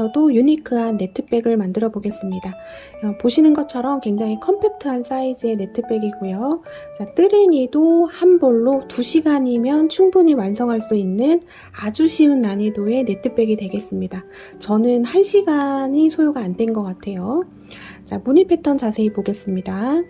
중에서도 유니크한 네트백을 만들어 보겠습니다. 보시는 것처럼 굉장히 컴팩트한 사이즈의 네트백이고요. 자, 뜨레니도 한 볼로 2시간이면 충분히 완성할 수 있는 아주 쉬운 난이도의 네트백이 되겠습니다. 저는 1시간이 소요가 안 된 것 같아요. 자, 무늬 패턴 자세히 보겠습니다.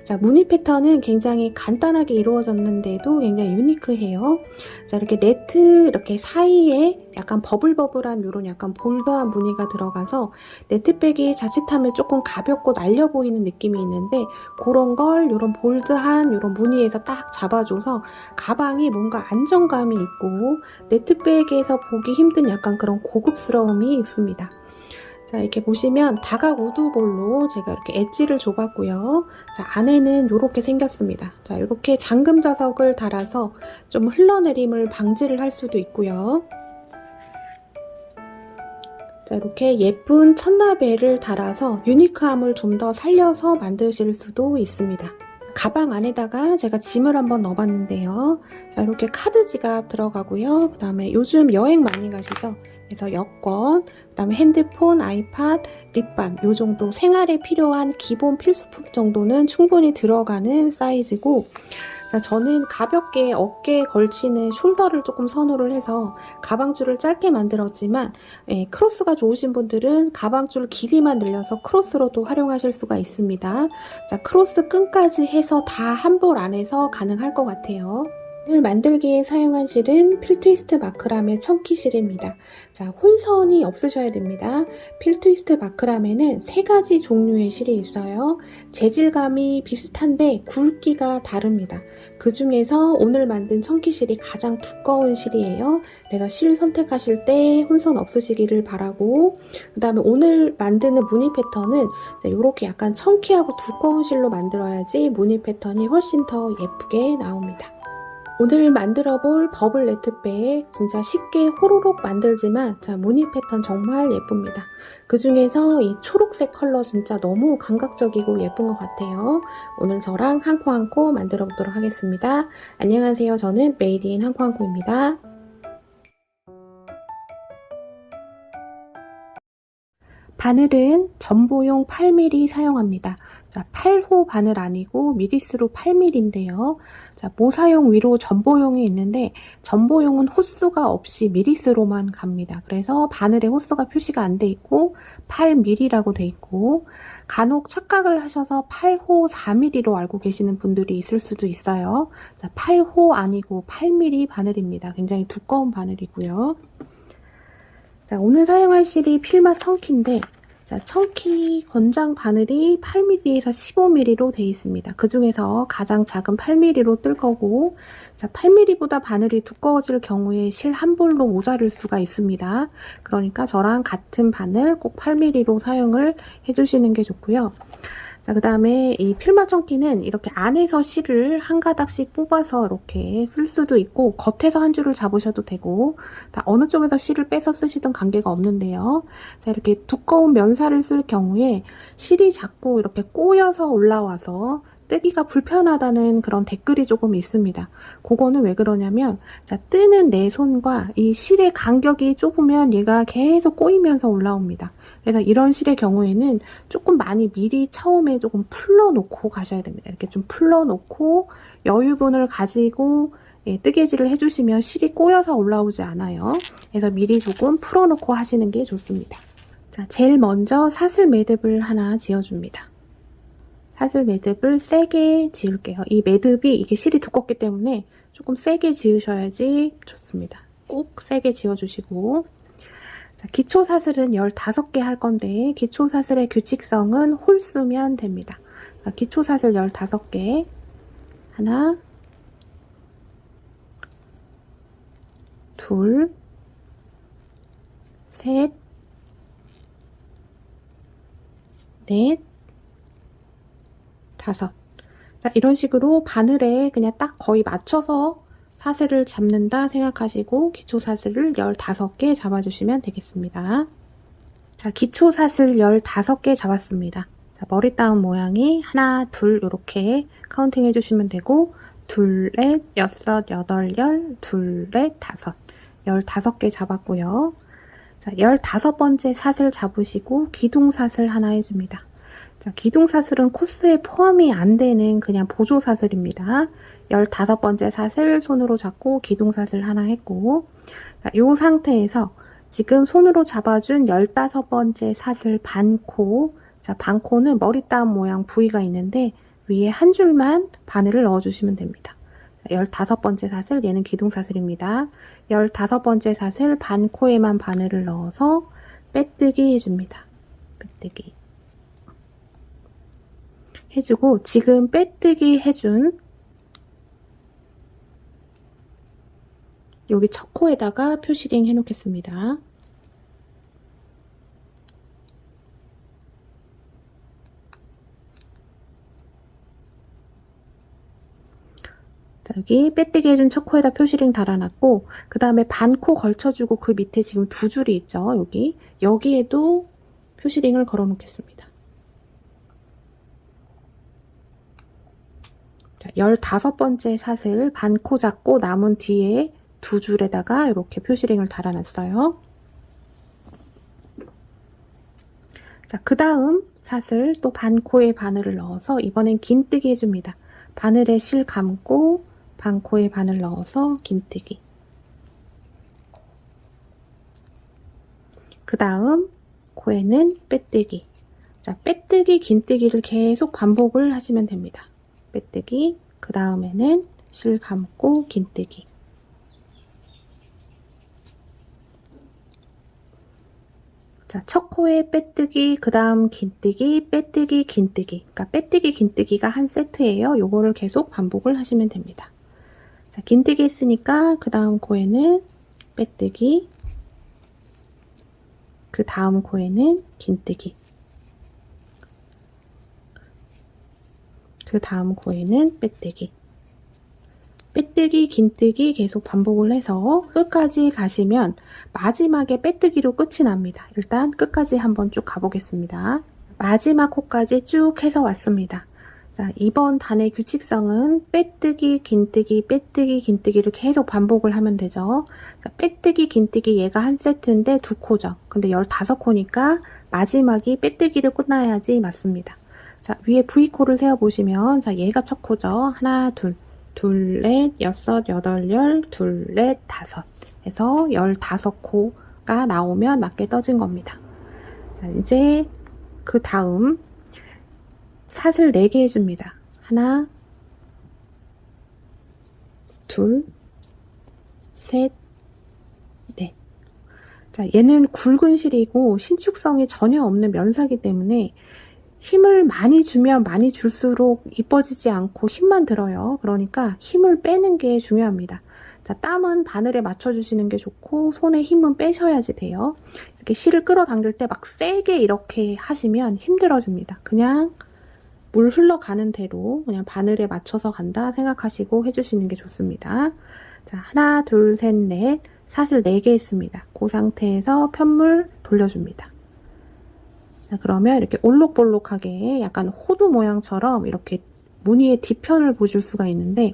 자, 무늬 패턴은 굉장히 간단하게 이루어졌는데도 굉장히 유니크해요. 자, 이렇게 네트 이렇게 사이에 약간 버블버블한 이런 약간 볼드한 무늬가 들어가서 네트백이 자칫하면 조금 가볍고 날려 보이는 느낌이 있는데 그런 걸 이런 볼드한 이런 무늬에서 딱 잡아줘서 가방이 뭔가 안정감이 있고 네트백에서 보기 힘든 약간 그런 고급스러움이 있습니다. 자, 이렇게 보시면 다각 우드볼로 제가 이렇게 엣지를 줘봤고요. 자, 안에는 이렇게 생겼습니다. 자, 이렇게 잠금 자석을 달아서 좀 흘러내림을 방지를 할 수도 있고요. 자, 이렇게 예쁜 첫나벨을 달아서 유니크함을 좀 더 살려서 만드실 수도 있습니다. 가방 안에다가 제가 짐을 한번 넣어봤는데요. 자, 이렇게 카드 지갑 들어가고요. 그 다음에 요즘 여행 많이 가시죠? 그래서 여권, 그 다음에 핸드폰, 아이팟, 립밤 요 정도 생활에 필요한 기본 필수품 정도는 충분히 들어가는 사이즈고, 저는 가볍게 어깨에 걸치는 숄더를 조금 선호를 해서 가방줄을 짧게 만들었지만 크로스가 좋으신 분들은 가방줄 길이만 늘려서 크로스로도 활용하실 수가 있습니다. 자, 크로스 끈까지 해서 다 한 볼 안에서 가능할 것 같아요. 오늘 만들기에 사용한 실은 필트위스트 마크라메 청키 실입니다. 자, 혼선이 없으셔야 됩니다. 필트위스트 마크라메는 3가지 종류의 실이 있어요. 재질감이 비슷한데 굵기가 다릅니다. 그 중에서 오늘 만든 청키 실이 가장 두꺼운 실이에요. 그래서 실 선택하실 때 혼선 없으시기를 바라고, 그 다음에 오늘 만드는 무늬 패턴은 이렇게 약간 청키하고 두꺼운 실로 만들어야지 무늬 패턴이 훨씬 더 예쁘게 나옵니다. 오늘 만들어 볼 버블 네트백 진짜 쉽게 호로록 만들지만 자, 무늬 패턴 정말 예쁩니다. 그 중에서 이 초록색 컬러 진짜 너무 감각적이고 예쁜 것 같아요. 오늘 저랑 한코 한코 만들어 보도록 하겠습니다. 안녕하세요. 저는 메이드 인 한코 한코입니다. 바늘은 전보용 8mm 사용합니다. 자, 8호 바늘 아니고 미리스로 8mm인데요. 자, 모사용 위로 전보용이 있는데 전보용은 호수가 없이 미리스로만 갑니다. 그래서 바늘에 호수가 표시가 안 돼 있고 8mm라고 돼 있고, 간혹 착각을 하셔서 8호 4mm로 알고 계시는 분들이 있을 수도 있어요. 자, 8호 아니고 8mm 바늘입니다. 굉장히 두꺼운 바늘이고요. 자, 오늘 사용할 실이 필마 청키인데, 자, 청키 권장 바늘이 8mm에서 15mm로 되어 있습니다. 그 중에서 가장 작은 8mm로 뜰 거고, 자, 8mm보다 바늘이 두꺼워질 경우에 실 한 볼로 모자랄 수가 있습니다. 그러니까 저랑 같은 바늘 꼭 8mm로 사용을 해주시는 게 좋고요. 자, 그 다음에 이 필마 청키는 이렇게 안에서 실을 한 가닥씩 뽑아서 이렇게 쓸 수도 있고 겉에서 한 줄을 잡으셔도 되고, 다 어느 쪽에서 실을 빼서 쓰시든 관계가 없는데요. 자, 이렇게 두꺼운 면사를 쓸 경우에 실이 자꾸 이렇게 꼬여서 올라와서 뜨기가 불편하다는 그런 댓글이 조금 있습니다. 그거는 왜 그러냐면, 자, 뜨는 내 손과 이 실의 간격이 좁으면 얘가 계속 꼬이면서 올라옵니다. 그래서 이런 실의 경우에는 조금 많이 미리 처음에 조금 풀러놓고 가셔야 됩니다. 이렇게 좀 풀러놓고 여유분을 가지고 뜨개질을 해주시면 실이 꼬여서 올라오지 않아요. 그래서 미리 조금 풀어놓고 하시는 게 좋습니다. 자, 제일 먼저 사슬 매듭을 하나 지어줍니다. 사슬 매듭을 세게 지을게요. 이 매듭이 이게 실이 두껍기 때문에 조금 세게 지으셔야지 좋습니다. 꼭 세게 지어주시고, 자, 기초 사슬은 15개 할 건데 기초 사슬의 규칙성은 홀수면 됩니다. 자, 기초 사슬 15개, 하나, 둘, 셋, 넷, 다섯. 자, 이런 식으로 바늘에 그냥 딱 거의 맞춰서 사슬을 잡는다 생각하시고 기초 사슬을 15개 잡아주시면 되겠습니다. 자, 기초 사슬 15개 잡았습니다. 자, 머리 따은 모양이 하나, 둘 이렇게 카운팅 해주시면 되고, 둘, 넷, 여섯, 여덟, 열, 둘, 넷, 다섯. 15개 잡았고요. 자, 15번째 사슬 잡으시고 기둥사슬 하나 해줍니다. 자, 기둥사슬은 코스에 포함이 안 되는 그냥 보조사슬입니다. 15번째 사슬 손으로 잡고 기둥사슬 하나 했고, 자, 요 상태에서 지금 손으로 잡아준 15번째 사슬 반코, 자, 반코는 머리 따은 모양 부위가 있는데 위에 한 줄만 바늘을 넣어주시면 됩니다. 15번째 사슬, 얘는 기둥사슬입니다. 15번째 사슬 반코에만 바늘을 넣어서 빼뜨기 해줍니다. 빼뜨기 해주고, 지금 빼뜨기 해준 여기 첫 코에다가 표시링 해 놓겠습니다. 자, 여기 빼뜨기 해준 첫 코에다 표시링 달아놨고, 그 다음에 반코 걸쳐주고 그 밑에 지금 두 줄이 있죠. 여기에도 표시링을 걸어 놓겠습니다. 자, 15번째 사슬 반코 잡고 남은 뒤에 두 줄에다가 이렇게 표시링을 달아놨어요. 자, 그 다음 사슬 또 반코에 바늘을 넣어서 이번엔 긴뜨기 해줍니다. 바늘에 실 감고 반코에 바늘 넣어서 긴뜨기. 그 다음 코에는 빼뜨기. 자, 빼뜨기, 긴뜨기를 계속 반복을 하시면 됩니다. 빼뜨기, 그 다음에는 실 감고 긴뜨기. 자, 첫 코에 빼뜨기, 그 다음 긴뜨기, 빼뜨기, 긴뜨기. 그러니까 빼뜨기, 긴뜨기가 한 세트예요. 요거를 계속 반복을 하시면 됩니다. 자, 긴뜨기 했으니까 그 다음 코에는 빼뜨기, 그 다음 코에는 긴뜨기, 그 다음 코에는 빼뜨기. 빼뜨기, 긴뜨기 계속 반복을 해서 끝까지 가시면 마지막에 빼뜨기로 끝이 납니다. 일단 끝까지 한번 쭉 가보겠습니다. 마지막 코까지 쭉 해서 왔습니다. 자, 이번 단의 규칙성은 빼뜨기, 긴뜨기, 빼뜨기, 긴뜨기를 계속 반복을 하면 되죠. 자, 빼뜨기, 긴뜨기 얘가 한 세트인데 두 코죠. 근데 15코니까 마지막이 빼뜨기를 끝나야지 맞습니다. 자, 위에 V코를 세어보시면, 자, 얘가 첫 코죠. 하나, 둘, 넷, 여섯, 여덟, 열, 둘, 넷, 다섯 해서 15코가 나오면 맞게 떠진 겁니다. 자, 이제 그 다음 사슬 4개 해줍니다. 하나, 둘, 셋, 넷. 자, 얘는 굵은 실이고 신축성이 전혀 없는 면사기 때문에 힘을 많이 주면 많이 줄수록 이뻐지지 않고 힘만 들어요. 그러니까 힘을 빼는 게 중요합니다. 자, 땀은 바늘에 맞춰주시는 게 좋고 손에 힘은 빼셔야지 돼요. 이렇게 실을 끌어당길 때 막 세게 이렇게 하시면 힘들어집니다. 그냥 물 흘러가는 대로 그냥 바늘에 맞춰서 간다 생각하시고 해주시는 게 좋습니다. 자, 하나, 둘, 셋, 넷, 사슬 4개 했습니다. 그 상태에서 편물 돌려줍니다. 자, 그러면 이렇게 올록볼록하게 약간 호두 모양처럼 이렇게 무늬의 뒤편을 보실 수가 있는데,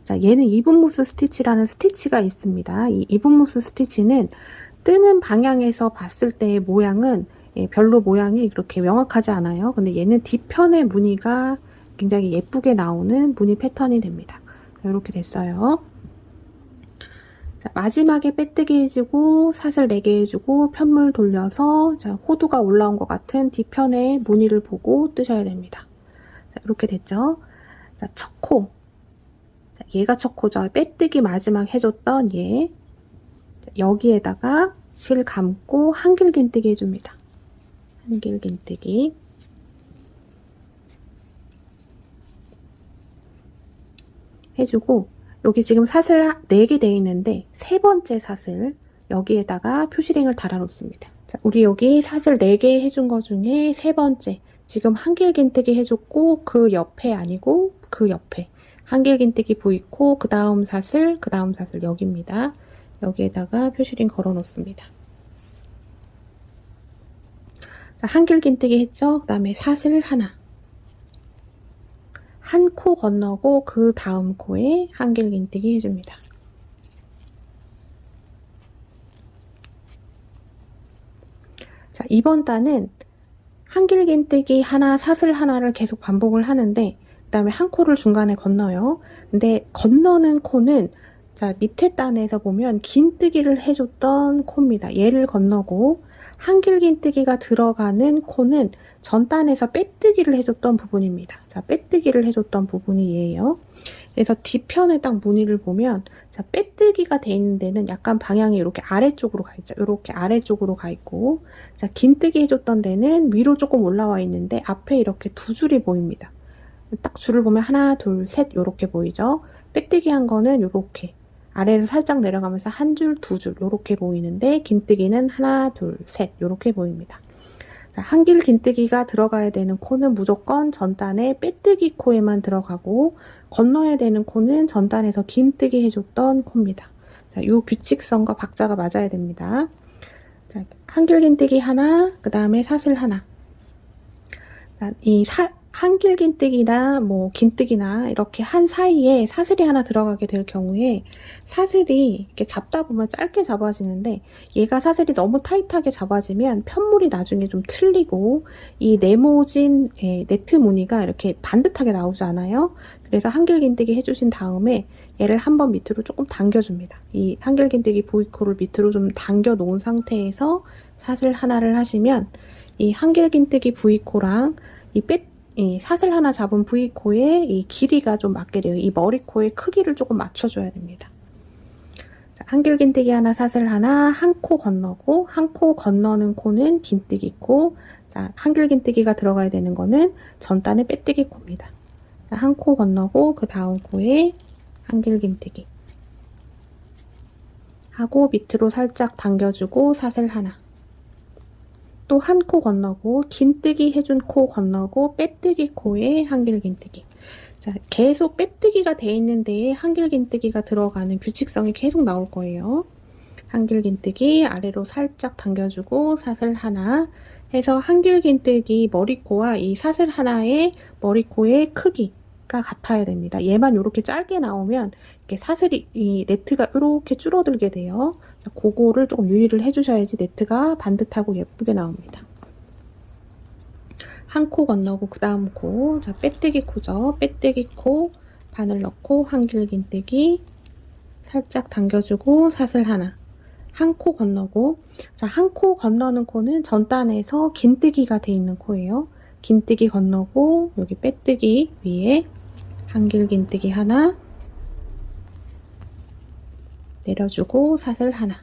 자, 얘는 이븐모스 스티치라는 스티치가 있습니다. 이 이븐모스 스티치는 뜨는 방향에서 봤을 때의 모양은 별로 모양이 그렇게 명확하지 않아요. 근데 얘는 뒤편의 무늬가 굉장히 예쁘게 나오는 무늬 패턴이 됩니다. 자, 이렇게 됐어요. 자, 마지막에 빼뜨기 해주고 사슬 4개 해주고 편물 돌려서, 자, 호두가 올라온 것 같은 뒤편의 무늬를 보고 뜨셔야 됩니다. 자, 이렇게 됐죠. 자, 첫 코. 자, 얘가 첫 코죠. 빼뜨기 마지막 해줬던 얘. 자, 여기에다가 실 감고 한길 긴뜨기 해줍니다. 한길 긴뜨기. 해주고, 여기 지금 사슬 4개 되어 있는데 세 번째 사슬 여기에다가 표시링을 달아 놓습니다. 자, 우리 여기 사슬 4개 해준 거 중에 세 번째, 지금 한길 긴뜨기 해줬고 그 옆에 아니고 그 옆에 한길 긴뜨기 보이고 그 다음 사슬 여기입니다. 여기에다가 표시링 걸어 놓습니다. 자, 한길 긴뜨기 했죠. 그 다음에 사슬 하나, 한 코 건너고 그 다음 코에 한길 긴뜨기 해줍니다. 이번 단은 한길긴뜨기 하나, 사슬 하나를 계속 반복을 하는데 그 다음에 한 코를 중간에 건너요. 근데 건너는 코는 자, 밑에 단에서 보면 긴뜨기를 해줬던 코입니다. 얘를 건너고 한길긴뜨기가 들어가는 코는 전 단에서 빼뜨기를 해줬던 부분입니다. 자, 빼뜨기를 해줬던 부분이 얘예요. 그래서 뒤편에 딱 무늬를 보면 자, 빼뜨기가 돼 있는 데는 약간 방향이 이렇게 아래쪽으로 가 있죠. 이렇게 아래쪽으로 가 있고 자, 긴뜨기 해줬던 데는 위로 조금 올라와 있는데 앞에 이렇게 두 줄이 보입니다. 딱 줄을 보면 하나, 둘, 셋 이렇게 보이죠. 빼뜨기 한 거는 이렇게 아래에서 살짝 내려가면서 한 줄, 두 줄 이렇게 보이는데 긴뜨기는 하나, 둘, 셋 이렇게 보입니다. 자, 한길 긴뜨기가 들어가야 되는 코는 무조건 전단에 빼뜨기 코에만 들어가고 건너야 되는 코는 전단에서 긴뜨기 해줬던 코입니다. 자, 요 규칙성과 박자가 맞아야 됩니다. 자, 한길 긴뜨기 하나, 그 다음에 사슬 하나. 자, 한길 긴뜨기나 뭐 긴뜨기나 이렇게 한 사이에 사슬이 하나 들어가게 될 경우에 사슬이 이렇게 잡다 보면 짧게 잡아지는데 얘가 사슬이 너무 타이트하게 잡아지면 편물이 나중에 좀 틀리고 이 네모진 네트 무늬가 이렇게 반듯하게 나오지 않아요. 그래서 한길 긴뜨기 해주신 다음에 얘를 한번 밑으로 조금 당겨줍니다. 이 한길 긴뜨기 V코를 밑으로 좀 당겨 놓은 상태에서 사슬 하나를 하시면 이 한길 긴뜨기 V코랑 이 사슬 하나 잡은 V코의 이 길이가 좀 맞게 돼요. 이 머리코의 크기를 조금 맞춰줘야 됩니다. 자, 한길 긴뜨기 하나, 사슬 하나, 한 코 건너고 한 코 건너는 코는 긴뜨기 코. 자, 한길 긴뜨기가 들어가야 되는 거는 전단의 빼뜨기 코입니다. 한 코 건너고 그 다음 코에 한길 긴뜨기 하고 밑으로 살짝 당겨주고 사슬 하나. 또 한 코 건너고 긴뜨기 해준 코 건너고 빼뜨기 코에 한길 긴뜨기. 자, 계속 빼뜨기가 돼 있는 데에 한길 긴뜨기가 들어가는 규칙성이 계속 나올 거예요. 한길 긴뜨기 아래로 살짝 당겨주고 사슬 하나 해서 한길 긴뜨기 머리코와 이 사슬 하나의 머리코의 크기가 같아야 됩니다. 얘만 이렇게 짧게 나오면 이렇게 사슬이 이 네트가 이렇게 줄어들게 돼요. 그거를 조금 유의를 해주셔야지 네트가 반듯하고 예쁘게 나옵니다. 한 코 건너고 그 다음 코, 자 빼뜨기 코죠. 빼뜨기 코 바늘 넣고 한길 긴뜨기 살짝 당겨주고 사슬 하나. 한 코 건너고 자 한 코 건너는 코는 전단에서 긴뜨기가 돼 있는 코예요. 긴뜨기 건너고 여기 빼뜨기 위에 한길 긴뜨기 하나 내려주고 사슬 하나.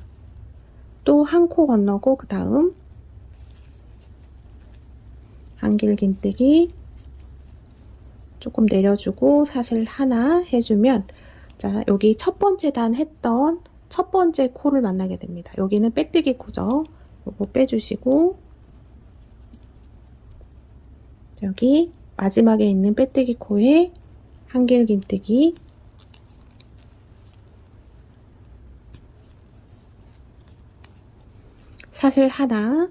또 한 코 건너고 그 다음 한길 긴뜨기 조금 내려주고 사슬 하나 해주면 자 여기 첫 번째 단 했던 첫 번째 코를 만나게 됩니다. 여기는 빼뜨기 코죠. 요거 빼주시고 여기 마지막에 있는 빼뜨기 코에 한길 긴뜨기 사슬 하나.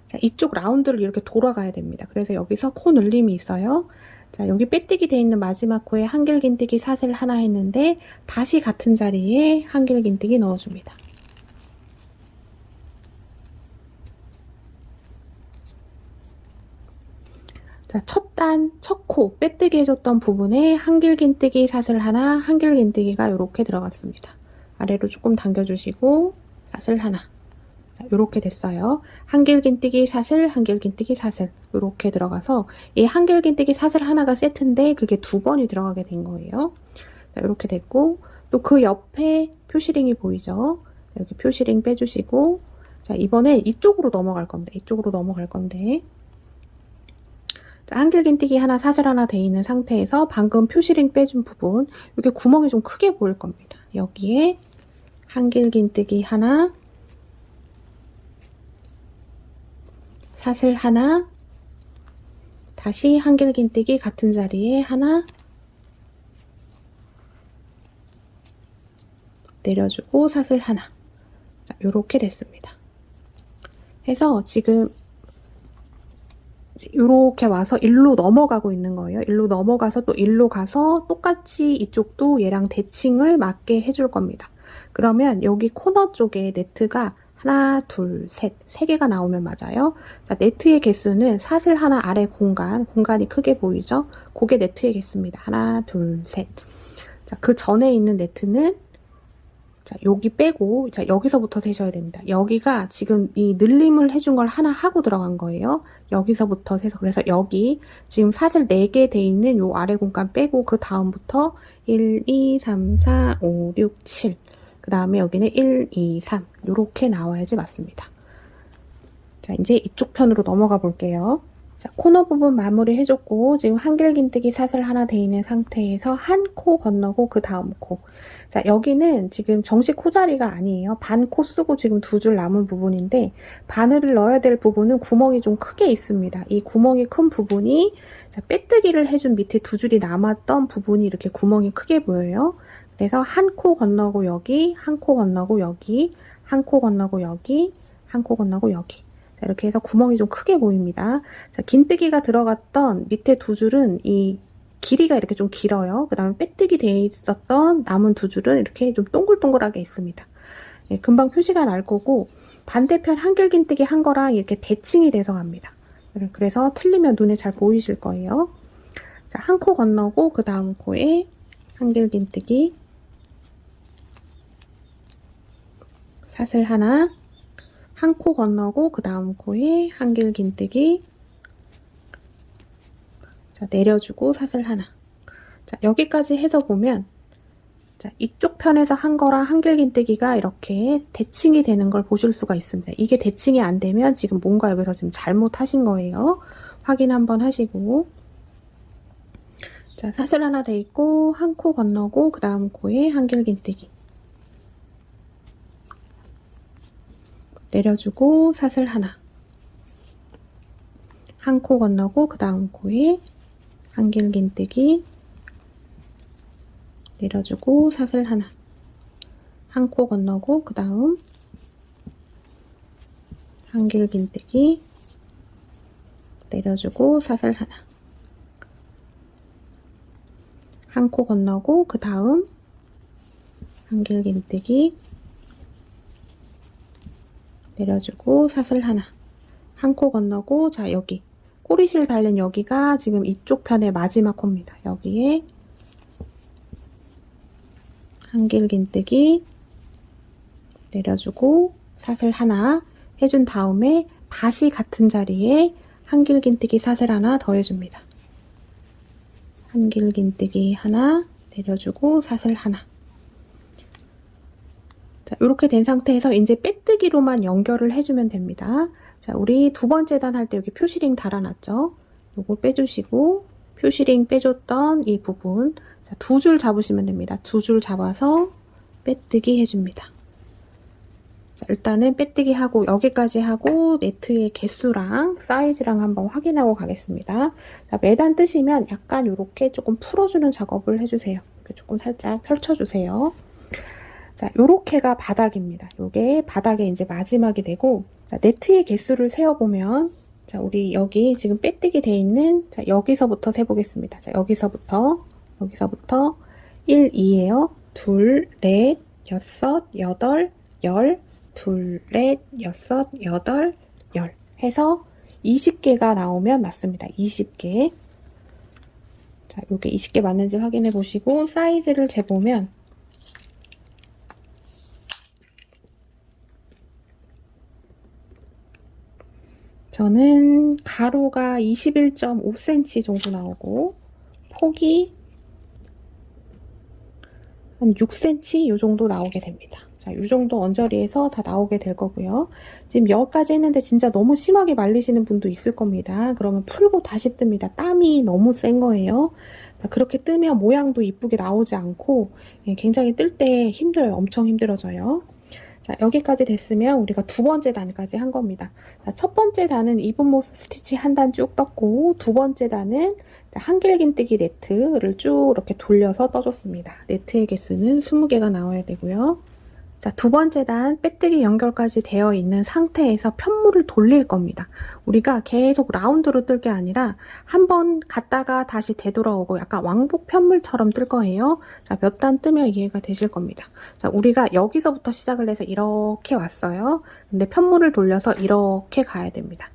자, 이쪽 라운드를 이렇게 돌아가야 됩니다. 그래서 여기서 코 늘림이 있어요. 자, 여기 빼뜨기 돼 있는 마지막 코에 한길 긴뜨기 사슬 하나 했는데 다시 같은 자리에 한길 긴뜨기 넣어줍니다. 자, 첫 코 빼뜨기 해줬던 부분에 한길 긴뜨기 사슬 하나, 한길 긴뜨기가 이렇게 들어갔습니다. 아래로 조금 당겨주시고 사슬 하나. 이렇게 됐어요. 한길 긴뜨기 사슬, 한길 긴뜨기 사슬 이렇게 들어가서 이 한길 긴뜨기 사슬 하나가 세트인데 그게 두 번이 들어가게 된 거예요. 이렇게 됐고 또 그 옆에 표시링이 보이죠? 여기 표시링 빼주시고 자 이번에 이쪽으로 넘어갈 겁니다. 이쪽으로 넘어갈 건데 자, 한길 긴뜨기 하나, 사슬 하나 돼 있는 상태에서 방금 표시링 빼준 부분 이게 구멍이 좀 크게 보일 겁니다. 여기에 한길 긴뜨기 하나 사슬 하나 다시 한길 긴뜨기 같은 자리에 하나 내려주고 사슬 하나 자, 요렇게 됐습니다. 해서 지금 이렇게 와서 일로 넘어가고 있는 거예요. 일로 넘어가서 또 일로 가서 똑같이 이쪽도 얘랑 대칭을 맞게 해줄 겁니다. 그러면 여기 코너 쪽에 네트가 하나, 둘, 셋. 3개가 나오면 맞아요. 자, 네트의 개수는 사슬 하나 아래 공간이 크게 보이죠? 그게 네트의 개수입니다. 하나, 둘, 셋. 자, 그 전에 있는 네트는 자, 여기 빼고, 자, 여기서부터 세셔야 됩니다. 여기가 지금 이 늘림을 해준 걸 하나 하고 들어간 거예요. 여기서부터 세서, 그래서 여기 지금 사슬 4개 돼 있는 요 아래 공간 빼고, 그 다음부터 1, 2, 3, 4, 5, 6, 7. 그 다음에 여기는 1, 2, 3. 요렇게 나와야지 맞습니다. 자, 이제 이쪽 편으로 넘어가 볼게요. 자, 코너 부분 마무리 해줬고, 지금 한길긴뜨기 사슬 하나 돼 있는 상태에서 한 코 건너고 그 다음 코. 자, 여기는 지금 정식 코 자리가 아니에요. 반 코 쓰고 지금 2줄 남은 부분인데, 바늘을 넣어야 될 부분은 구멍이 좀 크게 있습니다. 이 구멍이 큰 부분이, 자, 빼뜨기를 해준 밑에 2줄이 남았던 부분이 이렇게 구멍이 크게 보여요. 그래서 한 코 건너고 여기, 한 코 건너고 여기, 한 코 건너고 여기, 한 코 건너고 여기. 이렇게 해서 구멍이 좀 크게 보입니다. 자, 긴뜨기가 들어갔던 밑에 2줄은 이 길이가 이렇게 좀 길어요. 그 다음에 빼뜨기 되어 있었던 남은 2줄은 이렇게 좀 동글동글하게 있습니다. 예, 금방 표시가 날 거고, 반대편 한길긴뜨기 한 거랑 이렇게 대칭이 돼서 갑니다. 그래서 틀리면 눈에 잘 보이실 거예요. 자, 한 코 건너고 그 다음 코에 한길긴뜨기 사슬 하나, 한 코 건너고 그 다음 코에 한길긴뜨기, 자, 내려주고 사슬 하나. 자, 여기까지 해서 보면, 자, 이쪽 편에서 한 거랑 한길긴뜨기가 이렇게 대칭이 되는 걸 보실 수가 있습니다. 이게 대칭이 안 되면 지금 뭔가 여기서 지금 잘못하신 거예요. 확인 한번 하시고. 자, 사슬 하나 돼 있고 한 코 건너고 그 다음 코에 한길긴뜨기 내려주고 사슬 하나, 한 코 건너고 그 다음 코에 한길긴뜨기 내려주고 사슬 하나, 한 코 건너고 그 다음 한길긴뜨기 내려주고 사슬 하나, 한 코 건너고 그 다음 한길긴뜨기 내려주고 사슬 하나, 한 코 건너고, 자, 여기 꼬리실 달린 여기가 지금 이쪽 편의 마지막 코입니다. 여기에 한길긴뜨기 내려주고 사슬 하나 해준 다음에 다시 같은 자리에 한길긴뜨기 사슬 하나 더 해줍니다. 한길긴뜨기 하나 내려주고 사슬 하나. 자, 이렇게 된 상태에서 이제 빼뜨기로만 연결을 해주면 됩니다. 자, 우리 2번째 단 할 때 여기 표시링 달아놨죠? 요거 빼주시고 표시링 빼줬던 이 부분, 자, 2줄 잡으시면 됩니다. 2줄 잡아서 빼뜨기 해줍니다. 자, 일단은 빼뜨기 하고 여기까지 하고 네트의 개수랑 사이즈랑 한번 확인하고 가겠습니다. 자, 매단 뜨시면 약간 이렇게 조금 풀어주는 작업을 해주세요. 이렇게 조금 살짝 펼쳐주세요. 자, 요렇게가 바닥입니다. 요게 바닥에 이제 마지막이 되고, 자, 네트의 개수를 세어보면, 자, 우리 여기 지금 빼뜨기 돼 있는, 자, 여기서부터 세보겠습니다. 자, 여기서부터 1, 2예요. 2, 4, 6, 8, 10, 2, 4, 6, 8, 10 해서 20개가 나오면 맞습니다. 20개. 자, 요게 20개 맞는지 확인해 보시고, 사이즈를 재보면, 저는 가로가 21.5cm 정도 나오고 폭이 한 6cm 요 정도 나오게 됩니다. 자, 이 정도 언저리에서 다 나오게 될 거고요. 지금 여기까지 했는데 진짜 너무 심하게 말리시는 분도 있을 겁니다. 그러면 풀고 다시 뜹니다. 땀이 너무 센 거예요. 자, 그렇게 뜨면 모양도 이쁘게 나오지 않고 굉장히 뜰 때 힘들어요. 엄청 힘들어져요. 자, 여기까지 됐으면 우리가 2번째 단까지 한 겁니다. 자, 첫 번째 단은 이분모스 스티치 한 단 쭉 떴고, 2번째 단은 한길긴뜨기 네트를 쭉 이렇게 돌려서 떠줬습니다. 네트의 개수는 20개가 나와야 되고요. 자, 두 번째 단 빼뜨기 연결까지 되어 있는 상태에서 편물을 돌릴 겁니다. 우리가 계속 라운드로 뜰 게 아니라 한번 갔다가 다시 되돌아오고 약간 왕복 편물처럼 뜰 거예요. 자, 몇 단 뜨면 이해가 되실 겁니다. 자, 우리가 여기서부터 시작을 해서 이렇게 왔어요. 근데 편물을 돌려서 이렇게 가야 됩니다.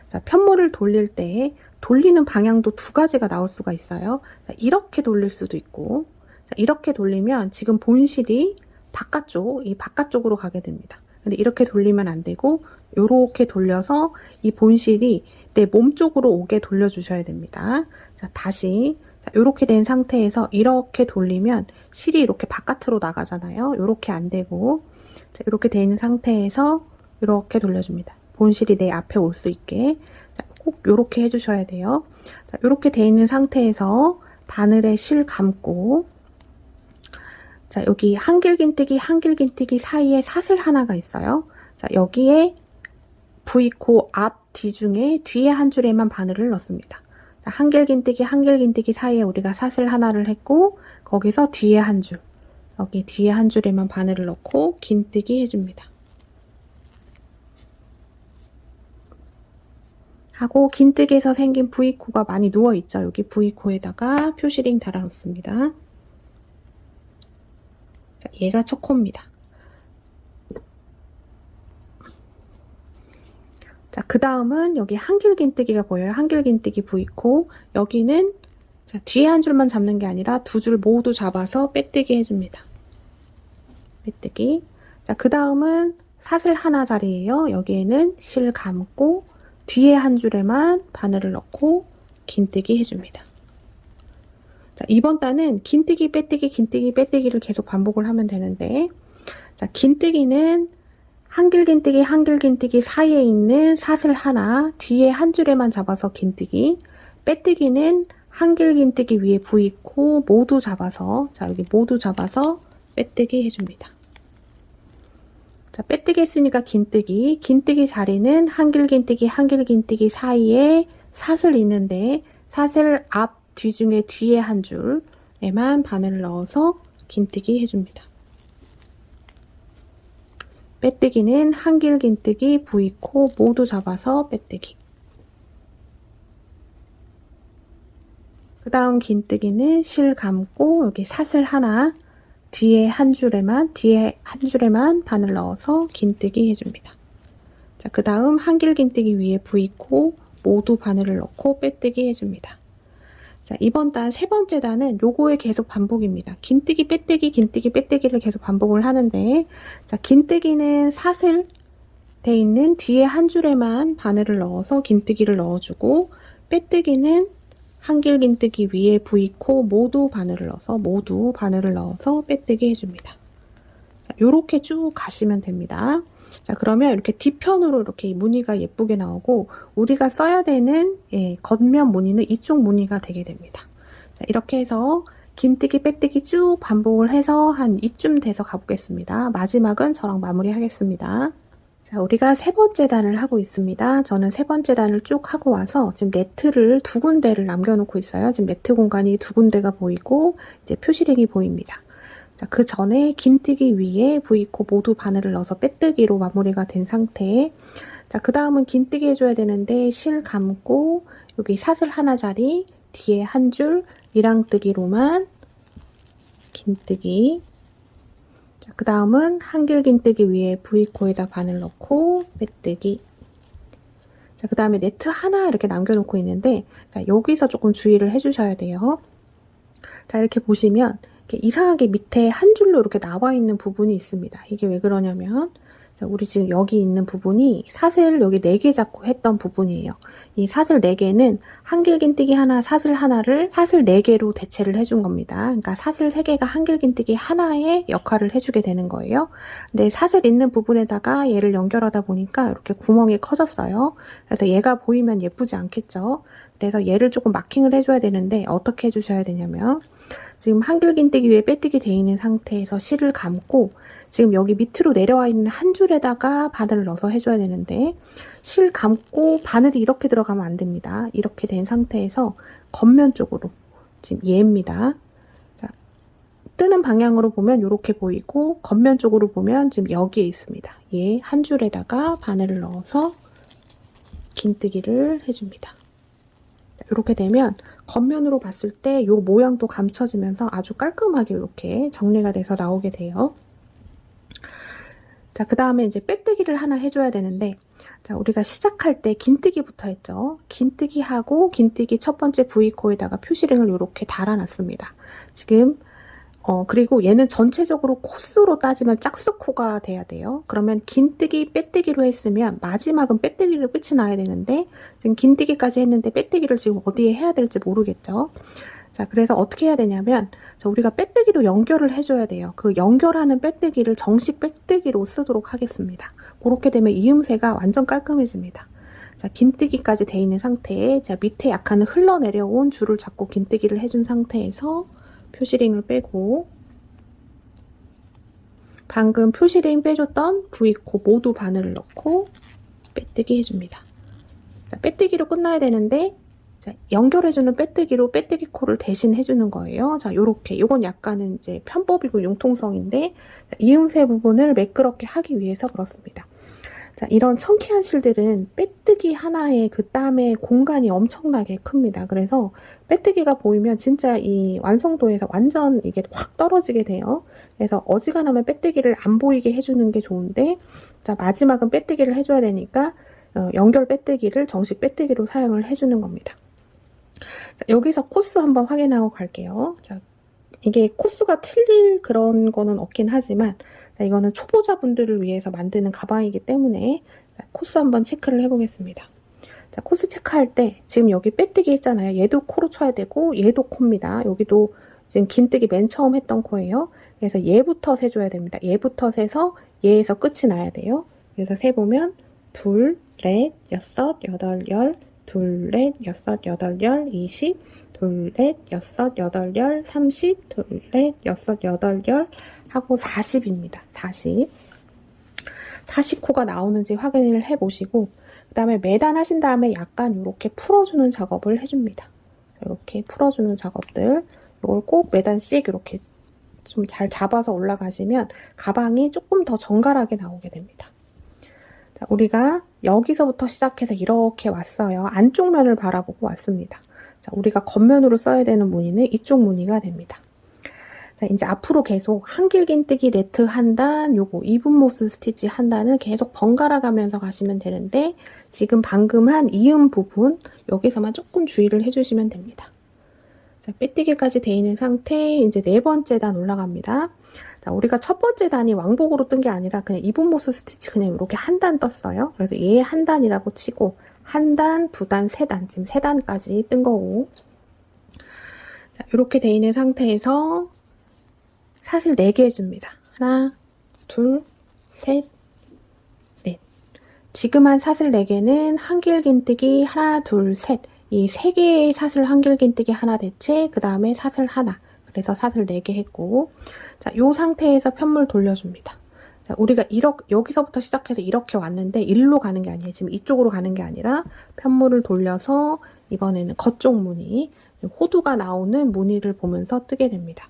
자, 편물을 돌릴 때 돌리는 방향도 두 가지가 나올 수가 있어요. 자, 이렇게 돌릴 수도 있고, 자, 이렇게 돌리면 지금 본실이 이 바깥쪽으로 가게 됩니다. 근데 이렇게 돌리면 안 되고 이렇게 돌려서 이 본실이 내 몸 쪽으로 오게 돌려주셔야 됩니다. 자, 다시 이렇게 된 상태에서 이렇게 돌리면 실이 이렇게 바깥으로 나가잖아요. 이렇게 안 되고, 자, 이렇게 된 상태에서 이렇게 돌려줍니다. 본실이 내 앞에 올 수 있게. 자, 꼭 이렇게 해주셔야 돼요. 자, 이렇게 돼 있는 상태에서 바늘에 실 감고, 자, 여기 한길긴뜨기, 한길긴뜨기 사이에 사슬 하나가 있어요. 자, 여기에 V코 앞, 뒤 중에 뒤에 한 줄에만 바늘을 넣습니다. 자, 한길긴뜨기, 한길긴뜨기 사이에 우리가 사슬 하나를 했고, 거기서 뒤에 한 줄, 여기 뒤에 한 줄에만 바늘을 넣고 긴뜨기 해줍니다. 하고 긴뜨기에서 생긴 V코가 많이 누워있죠. 여기 V코에다가 표시링 달아놓습니다. 자, 얘가 첫 코입니다. 자, 그 다음은 여기 한길긴뜨기가 보여요. 한길긴뜨기 V코. 여기는 자, 뒤에 한 줄만 잡는 게 아니라 두 줄 모두 잡아서 빼뜨기 해줍니다. 빼뜨기. 자, 그 다음은 사슬 하나짜리예요. 여기에는 실 감고 뒤에 한 줄에만 바늘을 넣고 긴뜨기 해줍니다. 자, 이번 단은 긴뜨기, 빼뜨기, 긴뜨기, 빼뜨기를 계속 반복을 하면 되는데, 자, 긴뜨기는 한길긴뜨기, 한길긴뜨기 사이에 있는 사슬 하나, 뒤에 한 줄에만 잡아서 긴뜨기, 빼뜨기는 한길긴뜨기 위에 V코 모두 잡아서, 자, 여기 모두 잡아서 빼뜨기 해줍니다. 자, 빼뜨기 했으니까 긴뜨기, 긴뜨기 자리는 한길긴뜨기, 한길긴뜨기 사이에 사슬 있는데, 사슬 앞, 뒤 중에 뒤에 한 줄에만 바늘을 넣어서 긴뜨기 해줍니다. 빼뜨기는 한길긴뜨기, V코 모두 잡아서 빼뜨기. 그 다음 긴뜨기는 실 감고 여기 사슬 하나, 뒤에 한 줄에만 바늘 넣어서 긴뜨기 해줍니다. 자, 그 다음 한길긴뜨기 위에 V코 모두 바늘을 넣고 빼뜨기 해줍니다. 자, 이번 단 세 번째 단은 요거의 계속 반복입니다. 긴뜨기, 빼뜨기, 긴뜨기, 빼뜨기를 계속 반복을 하는데, 자, 긴뜨기는 사슬 돼 있는 뒤에 한 줄에만 바늘을 넣어서 긴뜨기를 넣어주고, 빼뜨기는 한길긴뜨기 위에 V코 모두 바늘을 넣어서 빼뜨기 해줍니다. 자, 요렇게 쭉 가시면 됩니다. 자, 그러면 이렇게 뒤편으로 이렇게 무늬가 예쁘게 나오고, 우리가 써야 되는 겉면 무늬는 이쪽 무늬가 되게 됩니다. 자, 이렇게 해서 긴뜨기, 빼뜨기 쭉 반복을 해서 한 이쯤 돼서 가보겠습니다. 마지막은 저랑 마무리 하겠습니다. 자, 우리가 세 번째 단을 하고 있습니다. 저는 세 번째 단을 쭉 하고 와서 지금 네트를 두 군데를 남겨놓고 있어요. 지금 네트 공간이 두 군데가 보이고 이제 표시링이 보입니다. 자, 그 전에 긴뜨기 위에 V코 모두 바늘을 넣어서 빼뜨기로 마무리가 된 상태에, 자, 그 다음은 긴뜨기 해줘야 되는데 실 감고 여기 사슬 하나짜리 뒤에 한 줄 이랑뜨기로만 긴뜨기. 자, 그 다음은 한길긴뜨기 위에 V코에다 바늘 넣고 빼뜨기. 자, 그 다음에 네트 하나 이렇게 남겨놓고 있는데, 자, 여기서 조금 주의를 해주셔야 돼요. 자, 이렇게 보시면 이렇게 이상하게 밑에 한 줄로 이렇게 나와 있는 부분이 있습니다. 이게 왜 그러냐면, 자, 우리 지금 여기 있는 부분이 사슬 여기 4개 잡고 했던 부분이에요. 이 사슬 4개는 한길긴뜨기 하나, 사슬 하나를 사슬 4개로 대체를 해준 겁니다. 그러니까 사슬 3개가 한길긴뜨기 하나의 역할을 해주게 되는 거예요. 근데 사슬 있는 부분에다가 얘를 연결하다 보니까 이렇게 구멍이 커졌어요. 그래서 얘가 보이면 예쁘지 않겠죠. 그래서 얘를 조금 마킹을 해줘야 되는데 어떻게 해주셔야 되냐면, 지금 한길긴뜨기 위에 빼뜨기 되어 있는 상태에서 실을 감고 지금 여기 밑으로 내려와 있는 한 줄에다가 바늘을 넣어서 해줘야 되는데, 실 감고 바늘이 이렇게 들어가면 안 됩니다. 이렇게 된 상태에서 겉면 쪽으로, 지금 얘입니다. 자, 뜨는 방향으로 보면 이렇게 보이고 겉면 쪽으로 보면 지금 여기에 있습니다. 얘 한 줄에다가 바늘을 넣어서 긴뜨기를 해줍니다. 이렇게 되면 겉면으로 봤을 때 이 모양도 감춰지면서 아주 깔끔하게 이렇게 정리가 돼서 나오게 돼요. 자, 그 다음에 이제 빼뜨기를 하나 해줘야 되는데, 자, 우리가 시작할 때 긴뜨기부터 했죠. 긴뜨기 하고 긴뜨기 첫 번째 V코에다가 표시링을 이렇게 달아놨습니다. 지금 그리고 얘는 전체적으로 코스로 따지면 짝수코가 돼야 돼요. 그러면 긴뜨기, 빼뜨기로 했으면 마지막은 빼뜨기로 끝이 나야 되는데 지금 긴뜨기까지 했는데 빼뜨기를 지금 어디에 해야 될지 모르겠죠. 자, 그래서 어떻게 해야 되냐면 우리가 빼뜨기로 연결을 해줘야 돼요. 그 연결하는 빼뜨기를 정식 빼뜨기로 쓰도록 하겠습니다. 그렇게 되면 이음새가 완전 깔끔해집니다. 자, 긴뜨기까지 돼 있는 상태에 자, 밑에 약간 흘러내려온 줄을 잡고 긴뜨기를 해준 상태에서 표시링을 빼고 방금 표시링 빼줬던 V코 모두 바늘을 넣고 빼뜨기 해줍니다. 자, 빼뜨기로 끝나야 되는데 자, 연결해주는 빼뜨기로 빼뜨기 코를 대신 해주는 거예요. 자, 요렇게 요건 약간은 이제 편법이고 융통성인데 자, 이음새 부분을 매끄럽게 하기 위해서 그렇습니다. 자, 이런 청키한 실들은 빼뜨기 하나에 그 땀의 공간이 엄청나게 큽니다. 그래서 빼뜨기가 보이면 진짜 이 완성도에서 완전 이게 확 떨어지게 돼요. 그래서 어지간하면 빼뜨기를 안 보이게 해주는 게 좋은데 자, 마지막은 빼뜨기를 해줘야 되니까 연결 빼뜨기를 정식 빼뜨기로 사용을 해주는 겁니다. 자, 여기서 코스 한번 확인하고 갈게요. 자, 이게 코스가 틀릴 그런 거는 없긴 하지만 자, 이거는 초보자분들을 위해서 만드는 가방이기 때문에 자, 코스 한번 체크를 해보겠습니다. 자, 코스 체크할 때 지금 여기 빼뜨기 했잖아요. 얘도 코로 쳐야 되고 얘도 코입니다. 여기도 지금 긴뜨기 맨 처음 했던 코예요. 그래서 얘부터 세줘야 됩니다. 얘부터 세서 얘에서 끝이 나야 돼요. 그래서 세보면 둘, 넷, 여섯, 여덟, 열, 둘, 넷, 여섯, 여덟, 열, 20, 둘, 넷, 여섯, 여덟, 열, 30, 둘, 넷, 여섯, 여덟, 열 하고 40입니다. 40. 40코가 나오는지 확인을 해보시고 그 다음에 매단 하신 다음에 약간 이렇게 풀어주는 작업을 해줍니다. 이렇게 풀어주는 작업들 이걸 꼭 매단씩 이렇게 좀 잘 잡아서 올라가시면 가방이 조금 더 정갈하게 나오게 됩니다. 자, 우리가 여기서부터 시작해서 이렇게 왔어요. 안쪽 면을 바라보고 왔습니다. 자, 우리가 겉면으로 써야 되는 무늬는 이쪽 무늬가 됩니다. 자, 이제 앞으로 계속 한길긴뜨기 네트 한 단, 요거 이분모스 스티치 한 단을 계속 번갈아 가면서 가시면 되는데 지금 방금 한 이음 부분 여기서만 조금 주의를 해주시면 됩니다. 자, 빼뜨기까지 돼 있는 상태 이제 네 번째 단 올라갑니다. 자, 우리가 첫 번째 단이 왕복으로 뜬 게 아니라 그냥 이분모스 스티치 그냥 이렇게 한 단 떴어요. 그래서 얘 한 단이라고 치고 한 단, 두 단, 세 단, 지금 세 단까지 뜬 거고 자, 이렇게 돼 있는 상태에서 사슬 4개 해줍니다. 하나, 둘, 셋, 넷. 지금 한 사슬 4개는 한길긴뜨기 하나, 둘, 셋. 이 3개의 사슬 한길긴뜨기 하나 대체, 그 다음에 사슬 하나. 그래서 사슬 4개 했고, 자, 요 상태에서 편물 돌려줍니다. 자, 우리가 여기서부터 시작해서 이렇게 왔는데, 일로 가는 게 아니에요. 지금 이쪽으로 가는 게 아니라, 편물을 돌려서, 이번에는 겉쪽 무늬, 호두가 나오는 무늬를 보면서 뜨게 됩니다.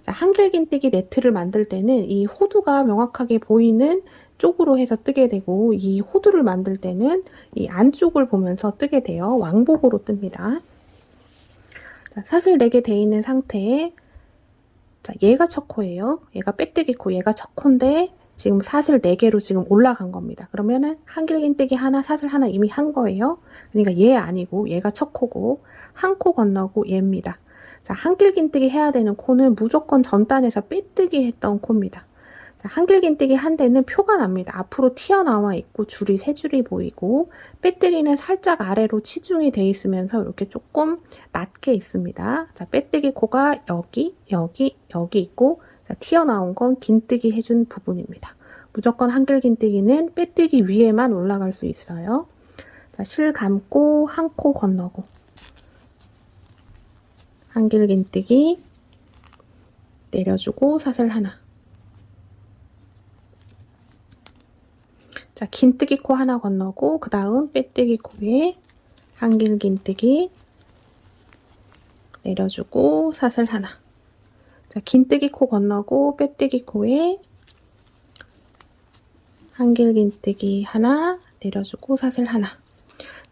자, 한길긴뜨기 네트를 만들 때는 이 호두가 명확하게 보이는 쪽으로 해서 뜨게 되고 이 호두를 만들 때는 이 안쪽을 보면서 뜨게 돼요. 왕복으로 뜹니다. 자, 사슬 4개 돼 있는 상태에 자, 얘가 첫 코예요. 얘가 빼뜨기 코, 얘가 첫 코인데 지금 사슬 4개로 지금 올라간 겁니다. 그러면은 한길긴뜨기 하나, 사슬 하나 이미 한 거예요. 그러니까 얘 아니고 얘가 첫 코고 한 코 건너고 얘입니다. 자, 한길긴뜨기 해야 되는 코는 무조건 전단에서 빼뜨기 했던 코입니다. 자, 한길긴뜨기 한 데는 표가 납니다. 앞으로 튀어나와 있고 줄이 3줄이 보이고 빼뜨기는 살짝 아래로 치중이 돼 있으면서 이렇게 조금 낮게 있습니다. 자, 빼뜨기 코가 여기, 여기, 여기 있고 자, 튀어나온 건 긴뜨기 해준 부분입니다. 무조건 한길긴뜨기는 빼뜨기 위에만 올라갈 수 있어요. 자, 실 감고 한 코 건너고 한길긴뜨기 내려주고 사슬 하나. 자, 긴뜨기 코 하나 건너고 그 다음 빼뜨기 코에 한길긴뜨기 내려주고 사슬 하나. 자, 자, 긴뜨기 코 건너고 빼뜨기 코에 한길 긴뜨기 하나 내려주고 사슬 하나.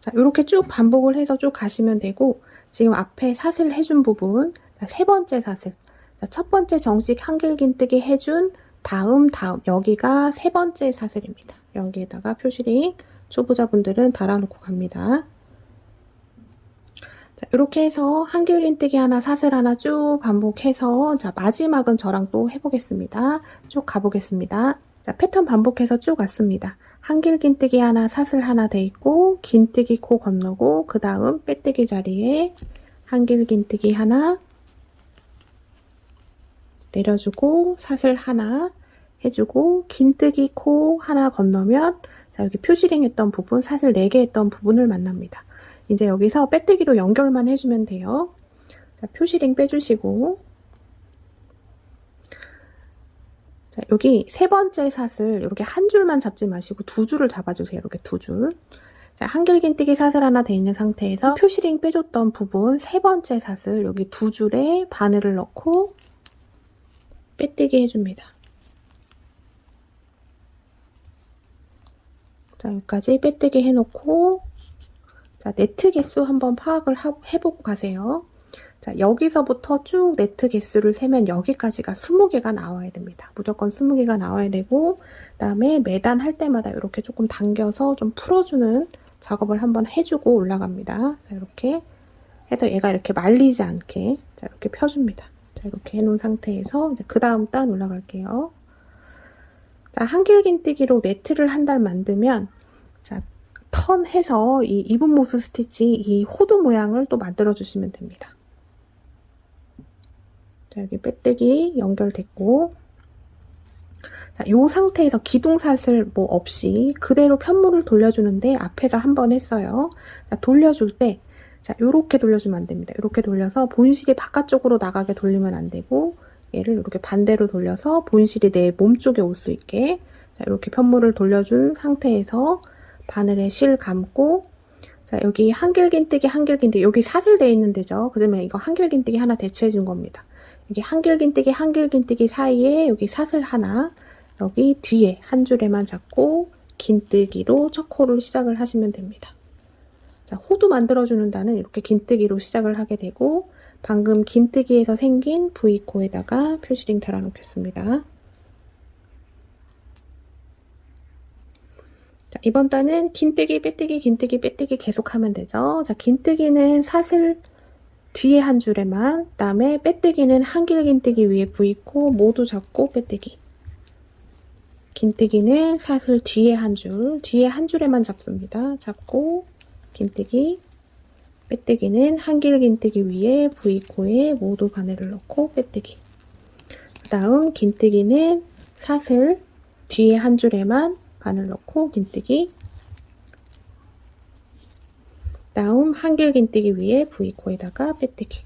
자, 이렇게 쭉 반복을 해서 쭉 가시면 되고, 지금 앞에 사슬 해준 부분, 세 번째 사슬. 자, 첫 번째 정식 한길 긴뜨기 해준 다음 여기가 세 번째 사슬입니다. 여기에다가 표시링 초보자분들은 달아놓고 갑니다. 자, 이렇게 해서 한길 긴뜨기 하나 사슬 하나 쭉 반복해서, 자, 마지막은 저랑 또 해보겠습니다. 쭉 가보겠습니다. 자, 패턴 반복해서 쭉 왔습니다. 한길 긴뜨기 하나 사슬 하나 돼 있고, 긴뜨기 코 건너고, 그 다음 빼뜨기 자리에 한길 긴뜨기 하나 내려주고 사슬 하나 해주고, 긴뜨기 코 하나 건너면, 자, 여기 표시링 했던 부분, 사슬 4개 했던 부분을 만납니다. 이제 여기서 빼뜨기로 연결만 해주면 돼요. 자, 표시링 빼주시고, 자, 여기 세 번째 사슬 이렇게 한 줄만 잡지 마시고 두 줄을 잡아주세요. 이렇게 두 줄. 자, 한길 긴뜨기 사슬 하나 돼 있는 상태에서 표시링 빼줬던 부분 세 번째 사슬 여기 두 줄에 바늘을 넣고 빼뜨기 해줍니다. 자, 여기까지 빼뜨기 해놓고, 자, 네트 개수 한번 파악을 해보고 가세요. 자, 여기서부터 쭉 네트 개수를 세면 여기까지가 20개가 나와야 됩니다. 무조건 20개가 나와야 되고, 그 다음에 매단 할 때마다 이렇게 조금 당겨서 좀 풀어주는 작업을 한번 해주고 올라갑니다. 자, 이렇게 해서 얘가 이렇게 말리지 않게, 자, 이렇게 펴줍니다. 자, 이렇게 해놓은 상태에서 이제 그 다음 단 올라갈게요. 자, 한길 긴뜨기로 네트를 한 달 만들면, 자, 턴해서 이 이분 모스 스티치 이 호두 모양을 또 만들어 주시면 됩니다. 자, 여기 빼뜨기 연결됐고, 자, 이 상태에서 기둥사슬 뭐 없이 그대로 편물을 돌려주는데 앞에서 한번 했어요. 자, 돌려줄 때, 자, 요렇게 돌려주면 안 됩니다. 요렇게 돌려서 본실이 바깥쪽으로 나가게 돌리면 안 되고, 얘를 이렇게 반대로 돌려서 본실이 내 몸 쪽에 올 수 있게, 자, 이렇게 편물을 돌려준 상태에서 바늘에 실 감고, 자, 여기 한길 긴뜨기 여기 사슬 돼 있는 데죠. 그러면 이거 한길 긴뜨기 하나 대체해 준 겁니다. 여기 한길 긴뜨기 사이에 여기 사슬 하나, 여기 뒤에 한 줄에만 잡고 긴뜨기로 첫 코를 시작을 하시면 됩니다. 자, 호두 만들어주는 단은 이렇게 긴뜨기로 시작을 하게 되고, 방금 긴뜨기에서 생긴 V코에다가 표시링 달아놓겠습니다. 자, 이번 단은 긴뜨기, 빼뜨기, 긴뜨기, 빼뜨기 계속 하면 되죠. 자, 긴뜨기는 사슬 뒤에 한 줄에만, 그 다음에 빼뜨기는 한길 긴뜨기 위에 V코 모두 잡고 빼뜨기. 긴뜨기는 사슬 뒤에 한 줄에만 잡습니다. 잡고 긴뜨기, 빼뜨기는 한길 긴뜨기 위에 V코에 모두 바늘을 넣고 빼뜨기. 그 다음 긴뜨기는 사슬 뒤에 한 줄에만 바늘 넣고 긴뜨기. 다음 한길 긴뜨기 위에 V코에다가 빼뜨기.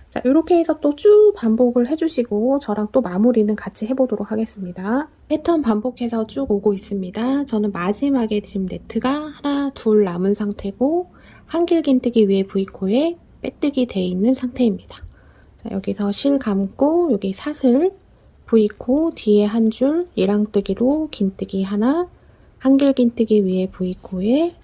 자, 이렇게 해서 또 쭉 반복을 해주시고 저랑 또 마무리는 같이 해보도록 하겠습니다. 패턴 반복해서 쭉 오고 있습니다. 저는 마지막에 지금 네트가 하나, 둘 남은 상태고 한길 긴뜨기 위에 V코에 빼뜨기 돼 있는 상태입니다. 자, 여기서 실 감고 여기 사슬 V코 뒤에 한 줄 이랑뜨기로 긴뜨기 하나, 한길 긴뜨기 위에 V코에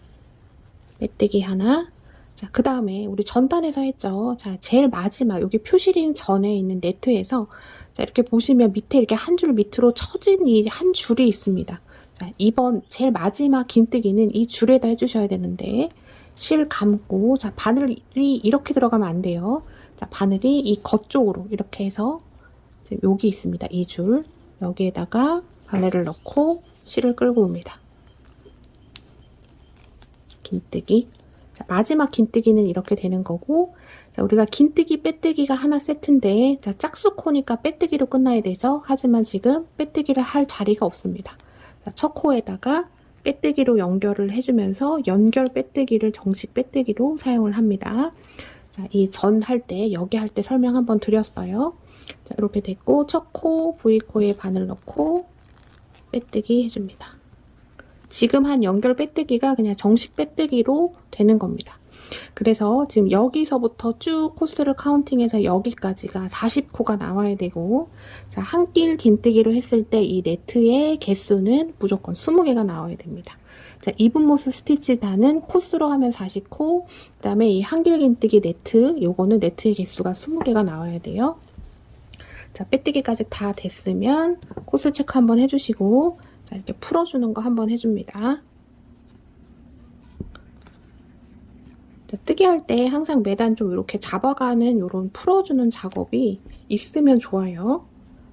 빼뜨기 하나. 자, 그 다음에 우리 전단에서 했죠. 자, 제일 마지막 여기 표시링 전에 있는 네트에서, 자, 이렇게 보시면 밑에 이렇게 한 줄 밑으로 처진 이 한 줄이 있습니다. 자, 이번 제일 마지막 긴뜨기는 이 줄에다 해주셔야 되는데, 실 감고, 자, 바늘이 이렇게 들어가면 안 돼요. 자, 바늘이 이 겉쪽으로 이렇게 해서 지금 여기 있습니다. 이 줄 여기에다가 바늘을 넣고 실을 끌고 옵니다. 긴뜨기. 자, 마지막 긴뜨기는 이렇게 되는 거고, 자, 우리가 긴뜨기 빼뜨기가 하나 세트인데, 자, 짝수코니까 빼뜨기로 끝나야 되죠. 하지만 지금 빼뜨기를 할 자리가 없습니다. 자, 첫 코에다가 빼뜨기로 연결을 해주면서 연결 빼뜨기를 정식 빼뜨기로 사용을 합니다. 자, 이 전 할 때, 여기 할 때 설명 한번 드렸어요. 자, 이렇게 됐고, 첫 코, V코에 바늘 넣고 빼뜨기 해줍니다. 지금 한 연결 빼뜨기가 그냥 정식 빼뜨기로 되는 겁니다. 그래서 지금 여기서부터 쭉 코스를 카운팅해서 여기까지가 40코가 나와야 되고, 자, 한길 긴뜨기로 했을 때 이 네트의 개수는 무조건 20개가 나와야 됩니다. 자, 이분모스 스티치 단은 코스로 하면 40코, 그 다음에 이 한길 긴뜨기 네트, 요거는 네트의 개수가 20개가 나와야 돼요. 자, 빼뜨기까지 다 됐으면 코스 체크 한번 해주시고, 자, 이렇게 풀어주는 거 한번 해줍니다. 자, 뜨기 할 때 항상 매단 좀 이렇게 잡아가는 요런 풀어주는 작업이 있으면 좋아요.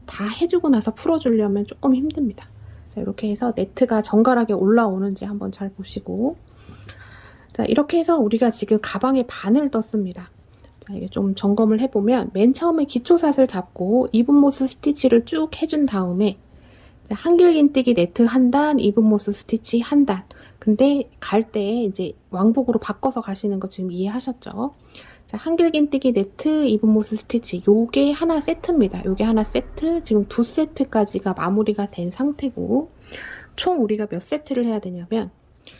다 해주고 나서 풀어주려면 조금 힘듭니다. 자, 이렇게 해서 네트가 정갈하게 올라오는지 한번 잘 보시고, 자, 이렇게 해서 우리가 지금 가방에 반을 떴습니다. 자, 이게 좀 점검을 해보면 맨 처음에 기초삿을 잡고 이분모스 스티치를 쭉 해준 다음에 한길 긴뜨기 네트 한 단, 이분모스 스티치 한 단. 근데 갈 때 이제 왕복으로 바꿔서 가시는 거 지금 이해하셨죠? 자, 한길 긴뜨기 네트, 이분모스 스티치. 요게 하나 세트입니다. 요게 하나 세트. 지금 2세트까지가 마무리가 된 상태고, 총 우리가 몇 세트를 해야 되냐면,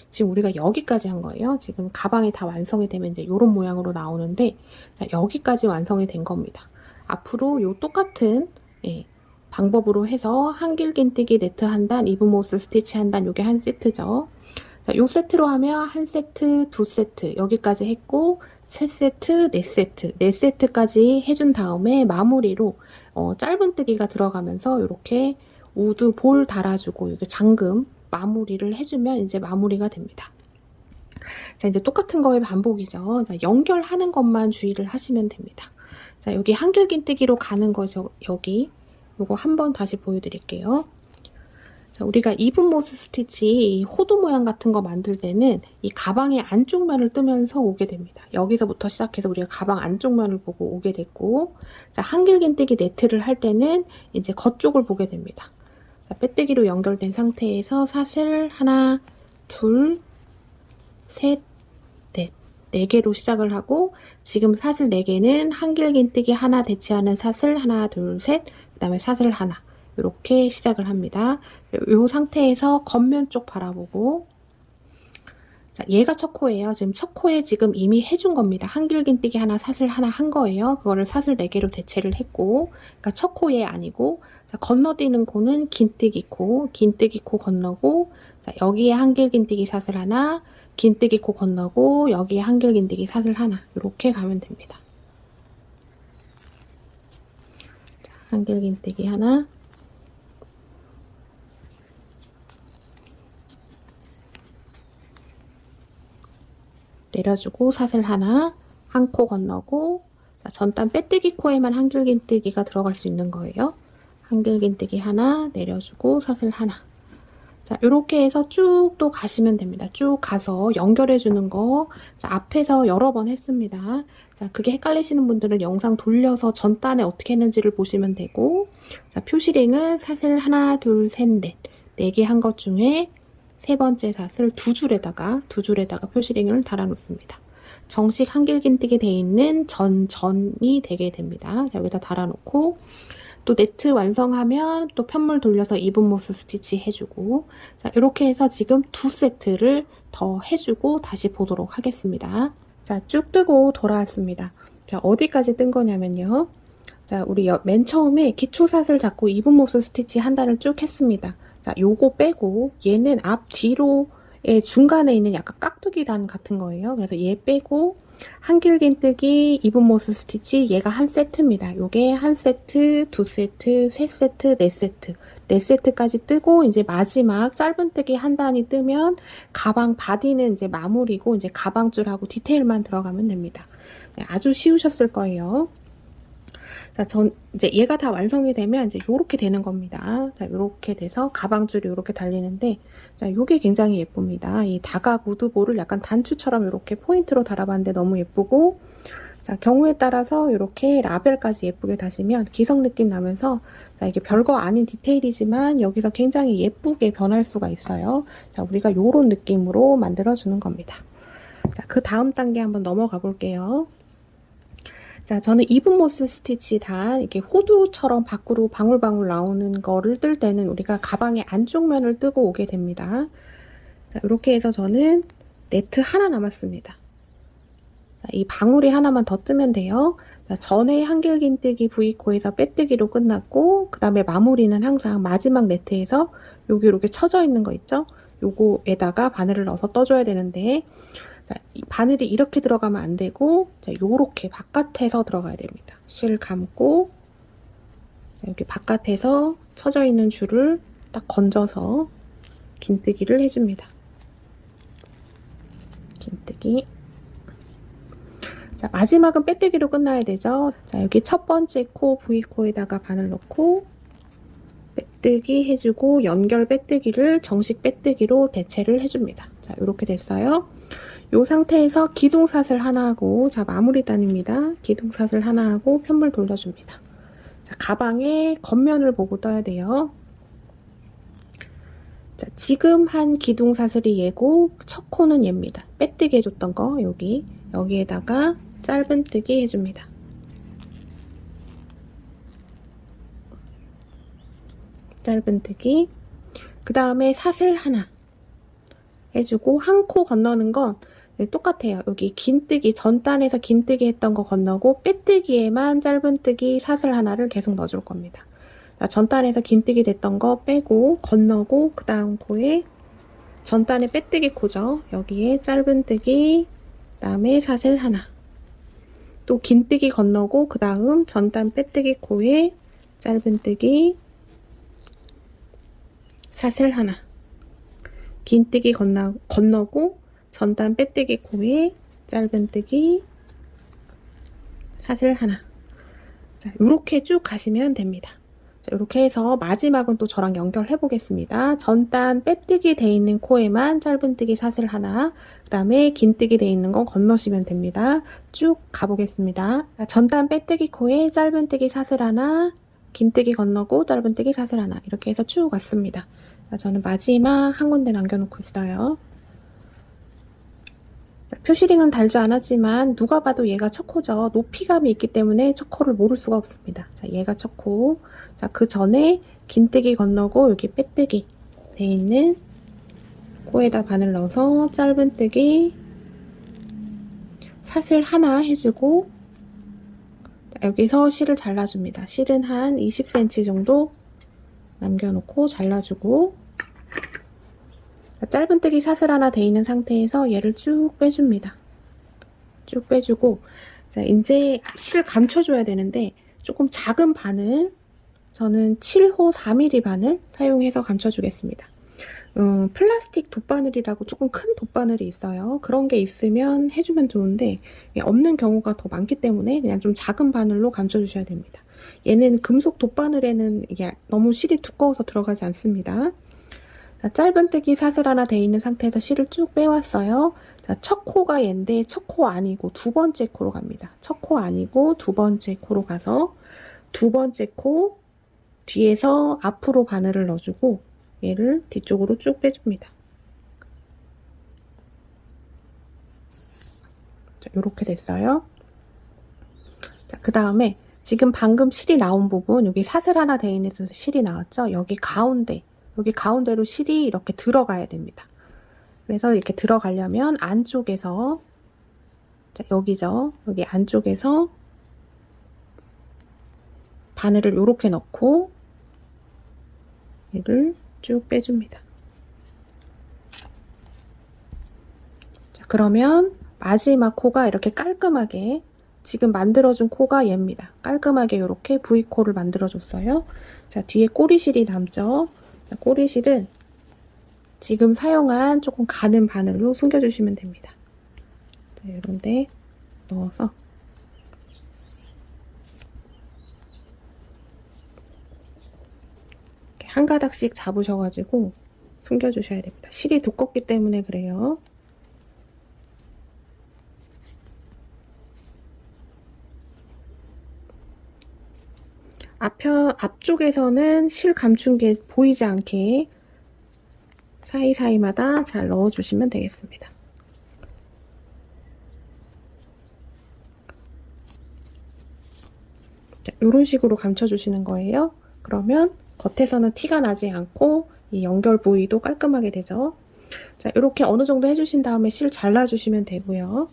지금 우리가 여기까지 한 거예요. 지금 가방이 다 완성이 되면 이제 요런 모양으로 나오는데, 자, 여기까지 완성이 된 겁니다. 앞으로 요 똑같은, 방법으로 해서 한길 긴뜨기 네트 한 단, 이분모스 스티치 한 단, 요게 한 세트죠. 자, 요 세트로 하면 한 세트, 두 세트, 여기까지 했고, 세 세트, 네 세트, 네 세트까지 해준 다음에 마무리로 짧은 뜨기가 들어가면서 이렇게 우드 볼 달아주고 이렇게 잠금 마무리를 해주면 이제 마무리가 됩니다. 자, 이제 똑같은 거의 반복이죠. 자, 연결하는 것만 주의를 하시면 됩니다. 자, 여기 한길 긴뜨기로 가는 거죠. 여기 요거 한번 다시 보여드릴게요. 자, 우리가 이분모스 스티치 호두 모양 같은 거 만들 때는 이 가방의 안쪽 면을 뜨면서 오게 됩니다. 여기서부터 시작해서 우리가 가방 안쪽 면을 보고 오게 됐고, 자, 한길 긴뜨기 네트를 할 때는 이제 겉쪽을 보게 됩니다. 자, 빼뜨기로 연결된 상태에서 사슬 하나, 둘, 셋, 넷, 4개로 시작을 하고, 지금 사슬 4개는 한길 긴뜨기 하나 대체하는 사슬 하나, 둘, 셋, 그 다음에 사슬 하나. 이렇게 시작을 합니다. 이 상태에서 겉면 쪽 바라보고, 자, 얘가 첫 코예요. 지금 첫 코에 지금 이미 해준 겁니다. 한길 긴뜨기 하나, 사슬 하나 한 거예요. 그거를 사슬 4개로 대체를 했고, 그러니까 첫 코에 아니고, 자, 건너뛰는 코는 긴뜨기 코 건너고, 자, 여기에 한길 긴뜨기 사슬 하나, 긴뜨기 코 건너고, 여기에 한길 긴뜨기 사슬 하나. 이렇게 가면 됩니다. 자, 한길 긴뜨기 하나, 내려주고 사슬 하나, 한 코 건너고, 자, 전단 빼뜨기 코에만 한길 긴뜨기가 들어갈 수 있는 거예요. 한길 긴뜨기 하나, 내려주고 사슬 하나. 자, 이렇게 해서 쭉 또 가시면 됩니다. 쭉 가서 연결해 주는 거, 자, 앞에서 여러 번 했습니다. 자, 그게 헷갈리시는 분들은 영상 돌려서 전단에 어떻게 했는지를 보시면 되고, 자, 표시링은 사슬 하나, 둘, 셋, 넷, 4개 한 것 중에 세 번째 사슬 두 줄에다가 표시링을 달아 놓습니다. 정식 한길 긴뜨기 되어 있는 전이 되게 됩니다. 자, 여기다 달아 놓고, 또 네트 완성하면 또 편물 돌려서 이분모스 스티치 해주고, 자, 이렇게 해서 지금 2세트를 더 해주고 다시 보도록 하겠습니다. 자, 쭉 뜨고 돌아왔습니다. 자, 어디까지 뜬 거냐면요. 자, 우리 맨 처음에 기초삿을 잡고 이분모스 스티치 한 단을 쭉 했습니다. 자, 요거 빼고 얘는 앞 뒤로의 중간에 있는 약간 깍두기 단 같은 거예요. 그래서 얘 빼고 한길 긴뜨기 이분모스 스티치 얘가 한 세트입니다. 요게 한 세트, 두 세트, 세 세트, 네 세트, 네 세트까지 뜨고 이제 마지막 짧은 뜨기 한 단이 뜨면 가방 바디는 이제 마무리고 이제 가방줄하고 디테일만 들어가면 됩니다. 아주 쉬우셨을 거예요. 자, 이제 얘가 다 완성이 되면 이제 요렇게 되는 겁니다. 자, 요렇게 돼서 가방줄이 요렇게 달리는데, 자, 요게 굉장히 예쁩니다. 이 다각 우드볼을 약간 단추처럼 요렇게 포인트로 달아봤는데 너무 예쁘고, 자, 경우에 따라서 요렇게 라벨까지 예쁘게 다시면 기성 느낌 나면서, 자, 이게 별거 아닌 디테일이지만 여기서 굉장히 예쁘게 변할 수가 있어요. 자, 우리가 요런 느낌으로 만들어주는 겁니다. 자, 그 다음 단계 한번 넘어가 볼게요. 자, 저는 이분모스 스티치 단 이렇게 호두처럼 밖으로 방울방울 나오는 거를 뜰 때는 우리가 가방의 안쪽 면을 뜨고 오게 됩니다. 자, 이렇게 해서 저는 네트 하나 남았습니다. 이 방울이 하나만 더 뜨면 돼요. 전에 한길긴뜨기 V코에서 빼뜨기로 끝났고, 그 다음에 마무리는 항상 마지막 네트에서 여기 이렇게 쳐져 있는 거 있죠? 요거에다가 바늘을 넣어서 떠줘야 되는데, 이 바늘이 이렇게 들어가면 안 되고, 요렇게 바깥에서 들어가야 됩니다. 실 감고, 여기 바깥에서 쳐져 있는 줄을 딱 건져서 긴뜨기를 해줍니다. 긴뜨기. 자, 마지막은 빼뜨기로 끝나야 되죠. 자, 여기 첫 번째 코 V코에다가 바늘 넣고 빼뜨기 해주고 연결 빼뜨기를 정식 빼뜨기로 대체를 해줍니다. 자, 이렇게 됐어요. 이 상태에서 기둥사슬 하나 하고, 자, 마무리 단입니다. 기둥사슬 하나 하고 편물 돌려줍니다. 자, 가방의 겉면을 보고 떠야 돼요. 자, 지금 한 기둥사슬이 얘고 첫 코는 얘입니다. 빼뜨기 해줬던 거 여기에다가 짧은뜨기 해줍니다. 짧은뜨기. 그 다음에 사슬 하나 해주고 한 코 건너는 건 똑같아요. 여기 긴뜨기 전단에서 긴뜨기 했던 거 건너고 빼뜨기에만 짧은뜨기 사슬 하나를 계속 넣어줄 겁니다. 자, 전단에서 긴뜨기 됐던 거 빼고 건너고 그 다음 코에 전단에 빼뜨기 코죠. 여기에 짧은뜨기, 그 다음에 사슬 하나. 또 긴뜨기 건너고 그 다음 전단 빼뜨기 코에 짧은뜨기, 사슬 하나. 긴뜨기 건너고 전단 빼뜨기 코에 짧은뜨기, 사슬 하나. 자, 요렇게 쭉 가시면 됩니다. 자, 이렇게 해서 마지막은 또 저랑 연결해 보겠습니다. 전단 빼뜨기 돼 있는 코에만 짧은뜨기 사슬 하나, 그 다음에 긴뜨기 돼 있는 거 건너시면 됩니다. 쭉 가보겠습니다. 자, 전단 빼뜨기 코에 짧은뜨기 사슬 하나, 긴뜨기 건너고 짧은뜨기 사슬 하나, 이렇게 해서 쭉 왔습니다. 자, 저는 마지막 한 군데 남겨놓고 있어요. 표시링은 달지 않았지만 누가 봐도 얘가 첫 코죠. 높이감이 있기 때문에 첫 코를 모를 수가 없습니다. 자, 얘가 첫 코. 자, 그 전에 긴뜨기 건너고 여기 빼뜨기 돼 있는 코에다 바늘 넣어서 짧은뜨기 사슬 하나 해주고, 자, 여기서 실을 잘라줍니다. 실은 한 20cm 정도 남겨놓고 잘라주고, 자, 짧은뜨기 사슬 하나 돼 있는 상태에서 얘를 쭉 빼줍니다. 쭉 빼주고, 자, 이제 실을 감춰줘야 되는데 조금 작은 바늘, 저는 7호 4mm 바늘 사용해서 감춰주겠습니다. 플라스틱 돗바늘이라고 조금 큰 돗바늘이 있어요. 그런 게 있으면 해주면 좋은데 없는 경우가 더 많기 때문에 그냥 좀 작은 바늘로 감춰주셔야 됩니다. 얘는 금속 돗바늘에는 이게 너무 실이 두꺼워서 들어가지 않습니다. 자, 짧은뜨기 사슬 하나 돼 있는 상태에서 실을 쭉 빼왔어요. 자, 첫 코가 얘인데 첫 코 아니고 두 번째 코로 갑니다. 첫 코 아니고 두 번째 코로 가서 두 번째 코 뒤에서 앞으로 바늘을 넣어주고 얘를 뒤쪽으로 쭉 빼줍니다. 자, 이렇게 됐어요. 자, 그 다음에 지금 방금 실이 나온 부분, 여기 사슬 하나 돼 있는 데서 실이 나왔죠? 여기 가운데로 실이 이렇게 들어가야 됩니다. 그래서 이렇게 들어가려면 안쪽에서, 자, 여기죠. 여기 안쪽에서 바늘을 이렇게 넣고 얘를 쭉 빼줍니다. 자, 그러면 마지막 코가 이렇게 깔끔하게, 지금 만들어준 코가 얘입니다. 깔끔하게 이렇게 V코를 만들어줬어요. 자, 뒤에 꼬리실이 남죠. 자, 꼬리실은 지금 사용한 조금 가는 바늘로 숨겨주시면 됩니다. 자, 이런데 넣어서 한 가닥씩 잡으셔가지고 숨겨주셔야 됩니다. 실이 두껍기 때문에 그래요. 앞쪽에서는 실 감춘 게 보이지 않게 사이사이마다 잘 넣어주시면 되겠습니다. 자, 이런 식으로 감춰주시는 거예요. 그러면 겉에서는 티가 나지 않고 이 연결 부위도 깔끔하게 되죠. 자, 이렇게 어느 정도 해주신 다음에 실 잘라주시면 되고요.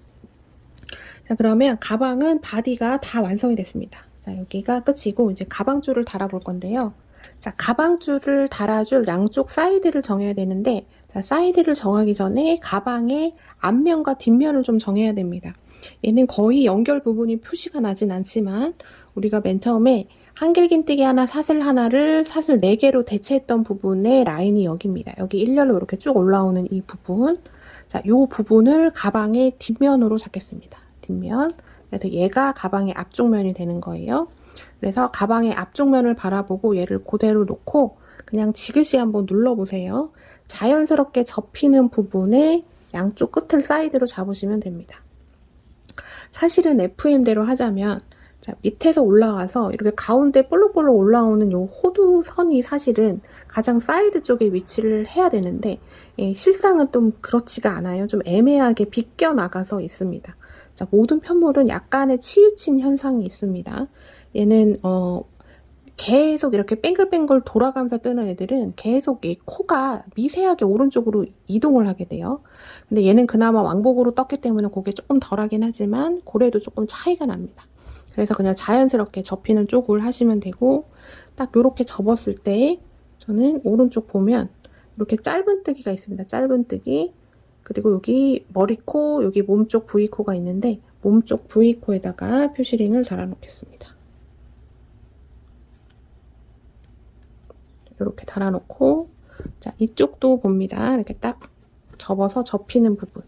자, 그러면 가방은 바디가 다 완성이 됐습니다. 자, 여기가 끝이고 이제 가방줄을 달아볼 건데요. 자, 가방줄을 달아줄 양쪽 사이드를 정해야 되는데, 자, 사이드를 정하기 전에 가방의 앞면과 뒷면을 좀 정해야 됩니다. 얘는 거의 연결 부분이 표시가 나진 않지만 우리가 맨 처음에 한길긴뜨기 하나, 사슬 하나를 사슬 4개로 대체했던 부분의 라인이 여기입니다. 여기 일렬로 이렇게 쭉 올라오는 이 부분. 자, 이 부분을 가방의 뒷면으로 잡겠습니다. 뒷면. 그래서 얘가 가방의 앞쪽 면이 되는 거예요. 그래서 가방의 앞쪽 면을 바라보고 얘를 그대로 놓고 그냥 지그시 한번 눌러보세요. 자연스럽게 접히는 부분에 양쪽 끝을 사이드로 잡으시면 됩니다. 사실은 FM대로 하자면 자, 밑에서 올라가서 이렇게 가운데 볼록볼록 올라오는 요 호두 선이 사실은 가장 사이드 쪽에 위치를 해야 되는데 실상은 좀 그렇지가 않아요. 좀 애매하게 비껴 나가서 있습니다. 자, 모든 편물은 약간의 치우친 현상이 있습니다. 얘는 계속 이렇게 뱅글뱅글 돌아가면서 뜨는 애들은 계속 이 코가 미세하게 오른쪽으로 이동을 하게 돼요. 근데 얘는 그나마 왕복으로 떴기 때문에 그게 조금 덜하긴 하지만 고래도 조금 차이가 납니다. 그래서 그냥 자연스럽게 접히는 쪽을 하시면 되고, 딱 이렇게 접었을 때 저는 오른쪽 보면 이렇게 짧은뜨기가 있습니다. 짧은뜨기. 그리고 여기 머리코, 여기 몸쪽 V코가 있는데 몸쪽 V코에다가 표시링을 달아 놓겠습니다. 이렇게 달아놓고, 자, 이쪽도 봅니다. 이렇게 딱 접어서 접히는 부분.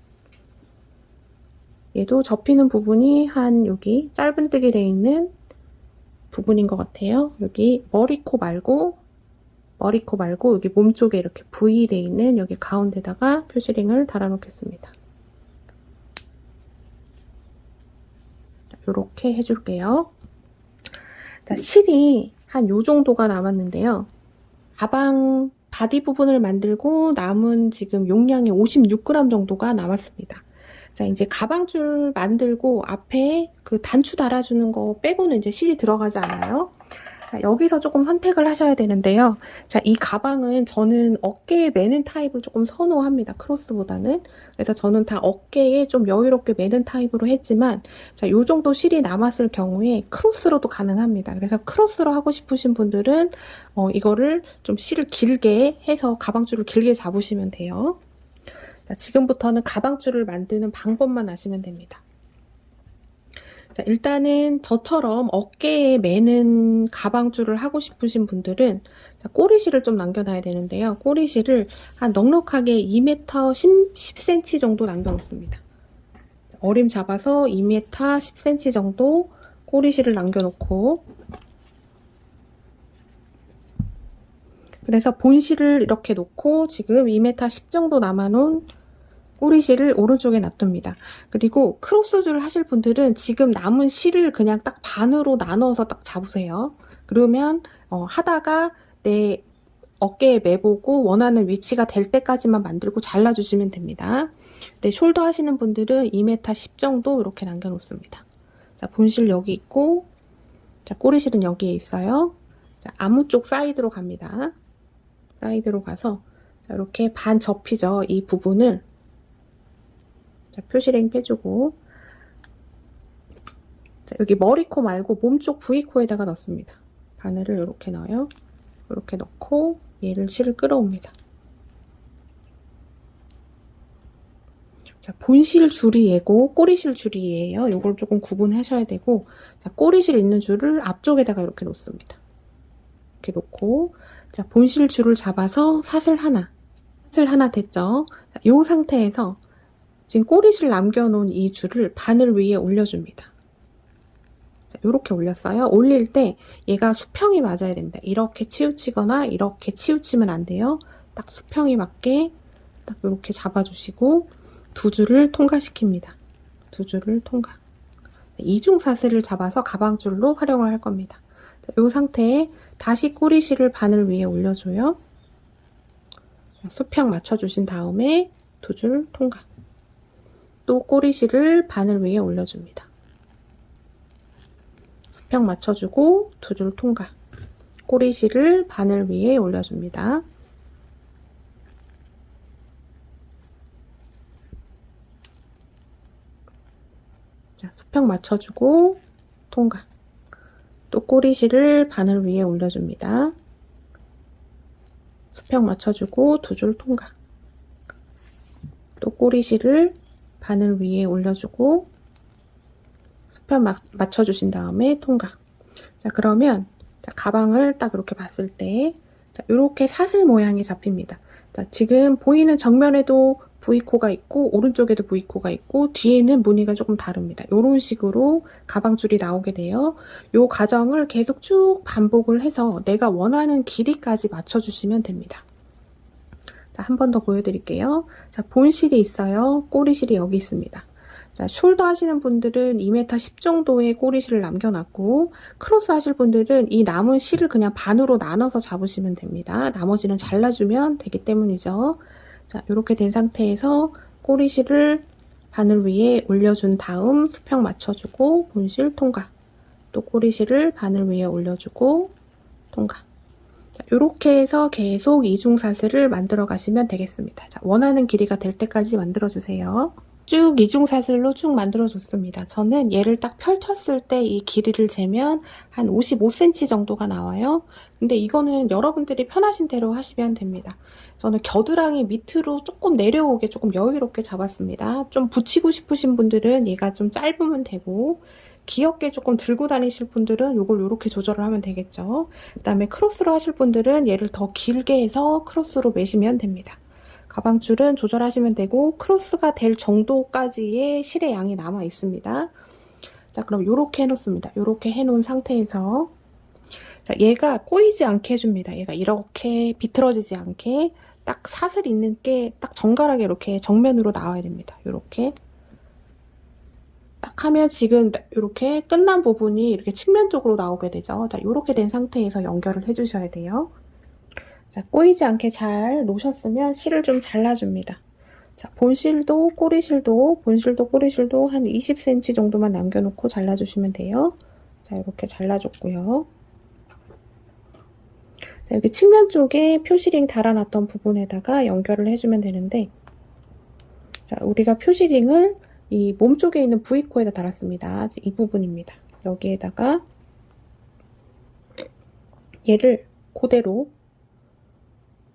얘도 접히는 부분이 한 여기 짧은뜨기 되어 있는 부분인 것 같아요. 여기 머리코 말고 여기 몸쪽에 이렇게 V 되어 있는 여기 가운데다가 표시링을 달아놓겠습니다. 이렇게 해줄게요. 자, 실이 한 요 정도가 남았는데요. 가방 바디 부분을 만들고 남은 지금 용량이 56g 정도가 남았습니다. 자, 이제 가방줄 만들고 앞에 그 단추 달아주는 거 빼고는 이제 실이 들어가지 않아요. 자, 여기서 조금 선택을 하셔야 되는데요. 자, 이 가방은 저는 어깨에 매는 타입을 조금 선호합니다. 크로스보다는. 그래서 저는 다 어깨에 좀 여유롭게 매는 타입으로 했지만, 자, 요 정도 실이 남았을 경우에 크로스로도 가능합니다. 그래서 크로스로 하고 싶으신 분들은 이거를 좀 실을 길게 해서 가방줄을 길게 잡으시면 돼요. 자, 지금부터는 가방줄을 만드는 방법만 아시면 됩니다. 자, 일단은 저처럼 어깨에 매는 가방줄을 하고 싶으신 분들은 꼬리실을 좀 남겨놔야 되는데요. 꼬리실을 한 넉넉하게 2m 10cm 정도 남겨놓습니다. 어림 잡아서 2m 10cm 정도 꼬리실을 남겨놓고, 그래서 본실을 이렇게 놓고 지금 2m 10 정도 남아놓은 꼬리실을 오른쪽에 놔둡니다. 그리고 크로스줄 하실 분들은 지금 남은 실을 그냥 딱 반으로 나눠서 딱 잡으세요. 그러면 하다가 내 어깨에 매보고 원하는 위치가 될 때까지만 만들고 잘라주시면 됩니다. 네, 숄더 하시는 분들은 2m 10 정도 이렇게 남겨놓습니다. 자, 본실 여기 있고, 자, 꼬리실은 여기에 있어요. 자, 아무 쪽 사이드로 갑니다. 사이드로 가서 자, 이렇게 반 접히죠. 이 부분을 자, 표시링 빼주고, 자, 여기 머리코 말고 몸쪽 V코에다가 넣습니다. 바늘을 이렇게 넣어요. 이렇게 넣고 얘를 실을 끌어옵니다. 자, 본실 줄이 얘고 꼬리실 줄이 얘예요. 요걸 조금 구분하셔야 되고, 자, 꼬리실 있는 줄을 앞쪽에다가 이렇게 놓습니다. 이렇게 놓고, 자, 본실 줄을 잡아서 사슬 하나 됐죠? 자, 요 상태에서 지금 꼬리실 남겨놓은 이 줄을 바늘 위에 올려줍니다. 자, 이렇게 올렸어요. 올릴 때 얘가 수평이 맞아야 됩니다. 이렇게 치우치거나 이렇게 치우치면 안 돼요. 딱 수평이 맞게 딱 이렇게 잡아주시고 두 줄을 통과시킵니다. 두 줄을 통과. 이중 사슬을 잡아서 가방줄로 활용을 할 겁니다. 이 상태에 다시 꼬리실을 바늘 위에 올려줘요. 수평 맞춰주신 다음에 두 줄 통과. 또 꼬리실을 바늘 위에 올려줍니다. 수평 맞춰주고 두 줄 통과. 꼬리실을 바늘 위에 올려줍니다. 자, 자, 수평 맞춰주고 통과. 또 꼬리실을 바늘 위에 올려줍니다. 수평 맞춰주고 두 줄 통과. 또 꼬리실을 바늘 위에 올려주고 수평 맞춰주신 다음에 통과. 자, 그러면 자, 가방을 딱 이렇게 봤을 때 자, 이렇게 사슬 모양이 잡힙니다. 자, 지금 보이는 정면에도 V코가 있고 오른쪽에도 V코가 있고 뒤에는 무늬가 조금 다릅니다. 이런 식으로 가방줄이 나오게 돼요. 이 과정을 계속 쭉 반복을 해서 내가 원하는 길이까지 맞춰주시면 됩니다. 자, 한 번 더 보여드릴게요. 자, 본실이 있어요. 꼬리실이 여기 있습니다. 자, 숄더 하시는 분들은 2m 10 정도의 꼬리실을 남겨놨고 크로스 하실 분들은 이 남은 실을 그냥 반으로 나눠서 잡으시면 됩니다. 나머지는 잘라주면 되기 때문이죠. 자, 이렇게 된 상태에서 꼬리실을 바늘 위에 올려준 다음 수평 맞춰주고 본실 통과. 또 꼬리실을 바늘 위에 올려주고 통과. 자, 이렇게 해서 계속 이중사슬을 만들어 가시면 되겠습니다. 자, 원하는 길이가 될 때까지 만들어 주세요. 쭉 이중사슬로 쭉 만들어 줬습니다. 저는 얘를 딱 펼쳤을 때 이 길이를 재면 한 55cm 정도가 나와요. 근데 이거는 여러분들이 편하신 대로 하시면 됩니다. 저는 겨드랑이 밑으로 조금 내려오게 조금 여유롭게 잡았습니다. 좀 붙이고 싶으신 분들은 얘가 좀 짧으면 되고 귀엽게 조금 들고 다니실 분들은 이걸 이렇게 조절을 하면 되겠죠. 그 다음에 크로스로 하실 분들은 얘를 더 길게 해서 크로스로 매시면 됩니다. 가방줄은 조절하시면 되고 크로스가 될 정도까지의 실의 양이 남아 있습니다. 자, 그럼 이렇게 해놓습니다. 이렇게 해놓은 상태에서 자, 얘가 꼬이지 않게 해줍니다. 얘가 이렇게 비틀어지지 않게 딱 사슬 있는 게 딱 정갈하게 이렇게 정면으로 나와야 됩니다. 이렇게 딱 하면 지금 이렇게 끝난 부분이 이렇게 측면 쪽으로 나오게 되죠. 자, 이렇게 된 상태에서 연결을 해주셔야 돼요. 자, 꼬이지 않게 잘 놓으셨으면 실을 좀 잘라줍니다. 자, 본실도 꼬리실도 본실도 꼬리실도 한 20cm 정도만 남겨놓고 잘라주시면 돼요. 자, 이렇게 잘라줬고요. 자, 여기 측면 쪽에 표시링 달아놨던 부분에다가 연결을 해주면 되는데 자, 우리가 표시링을 이 몸 쪽에 있는 V코에다 달았습니다. 이 부분입니다. 여기에다가 얘를 그대로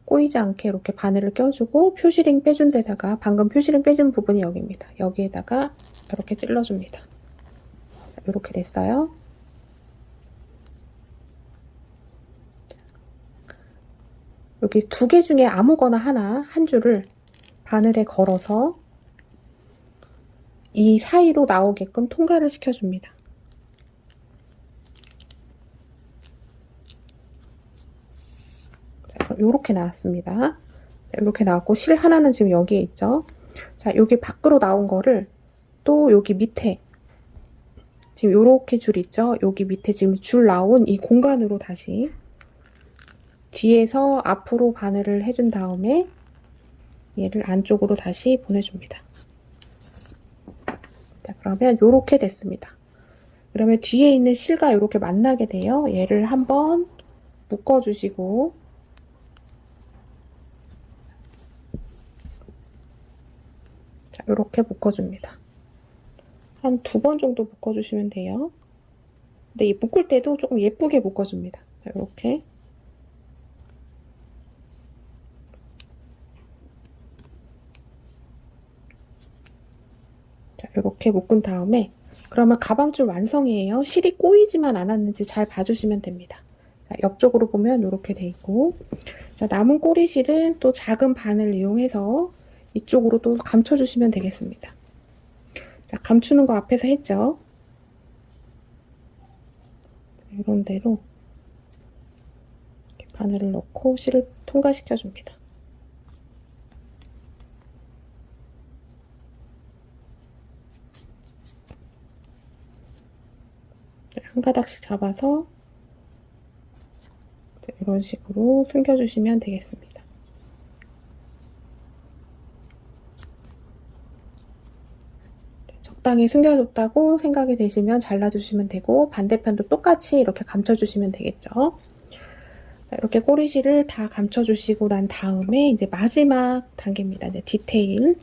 꼬이지 않게 이렇게 바늘을 껴주고 표시링 빼준 데다가 방금 표시링 빼준 부분이 여기입니다. 여기에다가 이렇게 찔러줍니다. 자, 이렇게 됐어요. 여기 두 개 중에 아무거나 하나 한 줄을 바늘에 걸어서 이 사이로 나오게끔 통과를 시켜줍니다. 자, 그럼 이렇게 나왔습니다. 이렇게 나왔고 실 하나는 지금 여기에 있죠. 자, 여기 밖으로 나온 거를 또 여기 밑에 지금 요렇게 줄 있죠. 여기 밑에 지금 줄 나온 이 공간으로 다시 뒤에서 앞으로 바늘을 해준 다음에 얘를 안쪽으로 다시 보내줍니다. 자, 그러면 요렇게 됐습니다. 그러면 뒤에 있는 실과 이렇게 만나게 돼요. 얘를 한번 묶어주시고 자, 이렇게 묶어줍니다. 한 2번 정도 묶어주시면 돼요. 근데 이 묶을 때도 조금 예쁘게 묶어줍니다. 자, 이렇게 자, 이렇게 묶은 다음에 그러면 가방줄 완성이에요. 실이 꼬이지만 않았는지 잘 봐주시면 됩니다. 자, 옆쪽으로 보면 이렇게 돼 있고 자, 남은 꼬리실은 또 작은 바늘 이용해서 이쪽으로 또 감춰주시면 되겠습니다. 자, 감추는 거 앞에서 했죠. 이런 대로 이렇게 바늘을 넣고 실을 통과시켜줍니다. 한 가닥씩 잡아서 이런 식으로 숨겨주시면 되겠습니다. 적당히 숨겨줬다고 생각이 되시면 잘라주시면 되고 반대편도 똑같이 이렇게 감춰주시면 되겠죠. 자, 이렇게 꼬리실을 다 감춰주시고 난 다음에 이제 마지막 단계입니다. 이제 디테일.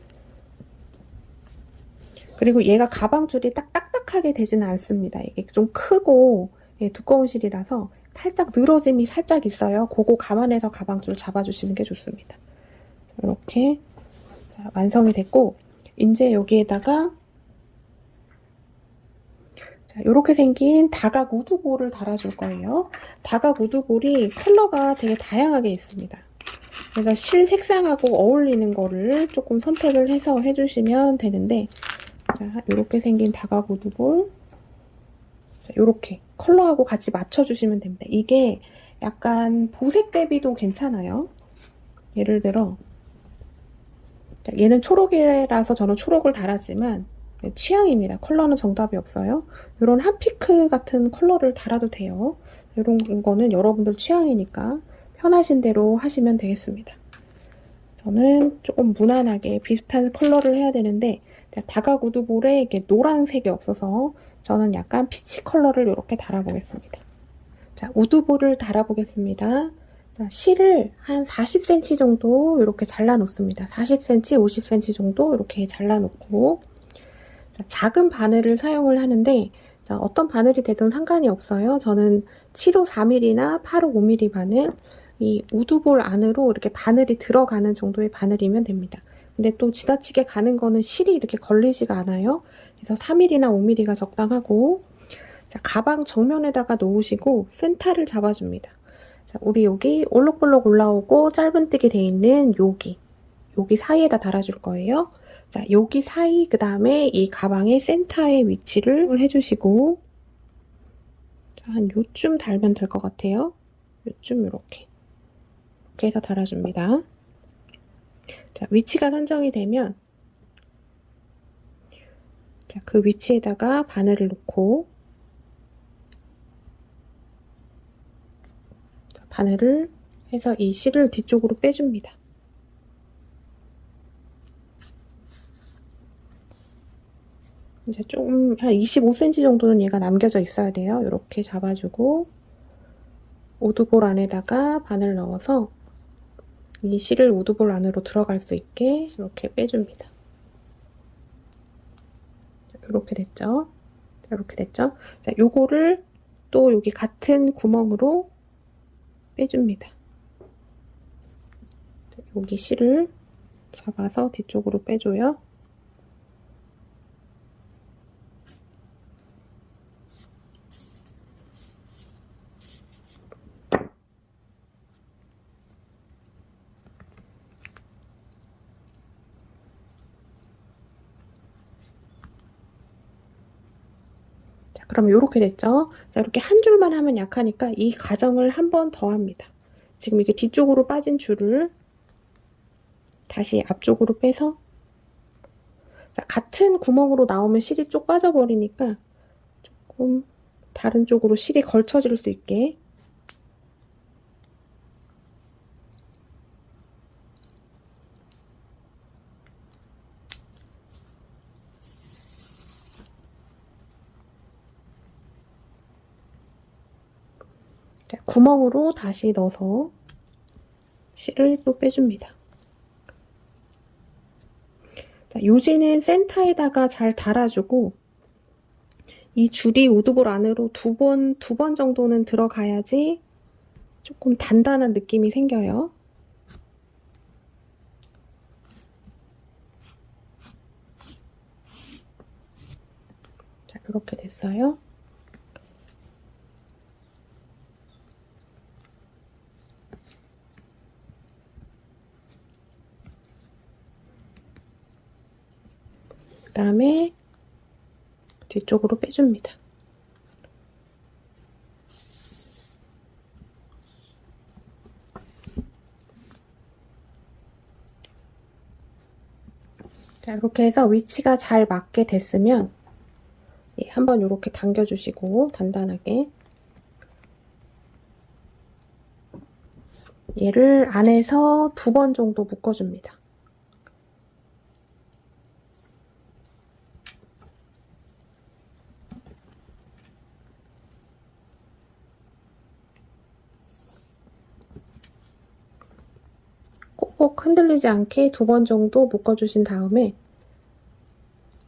그리고 얘가 가방줄이 딱 딱딱하게 되지는 않습니다. 이게 좀 크고 두꺼운 실이라서 살짝 늘어짐이 살짝 있어요. 그거 감안해서 가방줄 잡아주시는 게 좋습니다. 이렇게 자, 완성이 됐고 이제 여기에다가 자, 이렇게 생긴 다각 우드볼을 달아줄 거예요. 다각 우드볼이 컬러가 되게 다양하게 있습니다. 그래서 실 색상하고 어울리는 거를 조금 선택을 해서 해주시면 되는데 자, 이렇게 생긴 다각 우드볼 자, 이렇게 컬러하고 같이 맞춰주시면 됩니다. 이게 약간 보색 대비도 괜찮아요. 예를 들어 자, 얘는 초록이라서 저는 초록을 달았지만 취향입니다. 컬러는 정답이 없어요. 이런 핫피크 같은 컬러를 달아도 돼요. 이런 거는 여러분들 취향이니까 편하신 대로 하시면 되겠습니다. 저는 조금 무난하게 비슷한 컬러를 해야 되는데 다각 우드볼에 이게 노란색이 없어서 저는 약간 피치 컬러를 이렇게 달아보겠습니다. 자, 우드볼을 달아보겠습니다. 자, 실을 한 40cm 정도 이렇게 잘라 놓습니다. 40cm, 50cm 정도 이렇게 잘라 놓고 자, 작은 바늘을 사용을 하는데 자, 어떤 바늘이 되든 상관이 없어요. 저는 7호 4mm나 8호 5mm 바늘 이 우드볼 안으로 이렇게 바늘이 들어가는 정도의 바늘이면 됩니다. 근데 또 지나치게 가는 거는 실이 이렇게 걸리지가 않아요. 그래서 4mm나 5mm가 적당하고 자, 가방 정면에다가 놓으시고 센터를 잡아줍니다. 자, 우리 여기 올록볼록 올라오고 짧은뜨기 돼 있는 여기 사이에다 달아줄 거예요. 자, 여기 사이 그 다음에 이 가방의 센터의 위치를 해주시고 자, 한 요쯤 달면 될 것 같아요. 요쯤 이렇게 해서 달아줍니다. 자, 위치가 선정이 되면 자, 그 위치에다가 바늘을 놓고 자, 바늘을 해서 이 실을 뒤쪽으로 빼줍니다. 이제 좀 한 25cm 정도는 얘가 남겨져 있어야 돼요. 이렇게 잡아주고 우드볼 안에다가 바늘 넣어서 이 실을 우드볼 안으로 들어갈 수 있게 이렇게 빼줍니다. 이렇게 됐죠? 이렇게 됐죠? 자, 요거를 또 여기 같은 구멍으로 빼줍니다. 여기 실을 잡아서 뒤쪽으로 빼줘요. 그럼 이렇게 됐죠? 자, 이렇게 한 줄만 하면 약하니까 이 과정을 한 번 더 합니다. 지금 이게 뒤쪽으로 빠진 줄을 다시 앞쪽으로 빼서 자, 같은 구멍으로 나오면 실이 쪽 빠져버리니까 조금 다른 쪽으로 실이 걸쳐질 수 있게 자, 구멍으로 다시 넣어서 실을 또 빼줍니다. 자, 요지는 센터에다가 잘 달아주고 이 줄이 우드볼 안으로 두 번 정도는 들어가야지 조금 단단한 느낌이 생겨요. 자, 그렇게 됐어요. 그 다음에 뒤쪽으로 빼줍니다. 자, 이렇게 해서 위치가 잘 맞게 됐으면 한번 이렇게 당겨주시고 단단하게 얘를 안에서 2번 정도 묶어줍니다. 꼭꼭 흔들리지 않게 2번 정도 묶어주신 다음에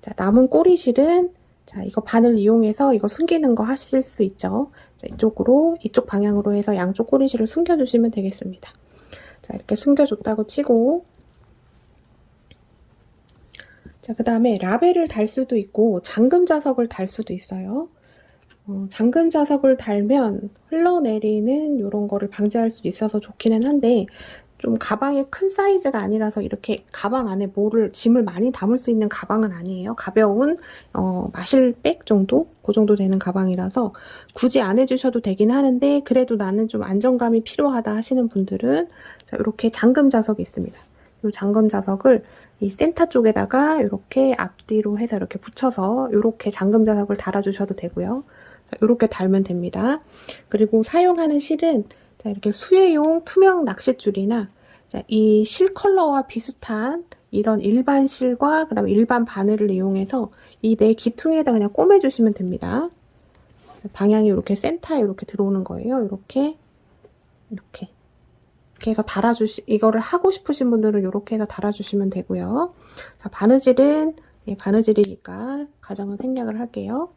자, 남은 꼬리실은 자, 이거 바늘 이용해서 이거 숨기는 거 하실 수 있죠. 자, 이쪽 방향으로 해서 양쪽 꼬리실을 숨겨주시면 되겠습니다. 자, 이렇게 숨겨줬다고 치고, 자, 그 다음에 라벨을 달 수도 있고, 잠금 자석을 달 수도 있어요. 잠금 자석을 달면 흘러내리는 이런 거를 방지할 수 있어서 좋기는 한데, 좀 가방이 큰 사이즈가 아니라서 이렇게 가방 안에 짐을 많이 담을 수 있는 가방은 아니에요. 가벼운 마실백 정도? 그 정도 되는 가방이라서 굳이 안 해주셔도 되긴 하는데, 그래도 나는 좀 안정감이 필요하다 하시는 분들은 자, 이렇게 잠금 자석이 있습니다. 이 잠금 자석을 이 센터 쪽에다가 이렇게 앞뒤로 해서 이렇게 붙여서 이렇게 잠금 자석을 달아주셔도 되고요. 자, 이렇게 달면 됩니다. 그리고 사용하는 실은 자, 이렇게 수혜용 투명 낚싯줄이나 자, 이 실 컬러와 비슷한 이런 일반 실과 그 다음에 일반 바늘을 이용해서 이 내 기퉁에다 그냥 꿰매주시면 됩니다. 방향이 이렇게 센터에 이렇게 들어오는 거예요. 이렇게 해서 이거를 하고 싶으신 분들은 이렇게 해서 달아주시면 되고요. 자, 바느질은 바느질이니까 가정은 생략을 할게요.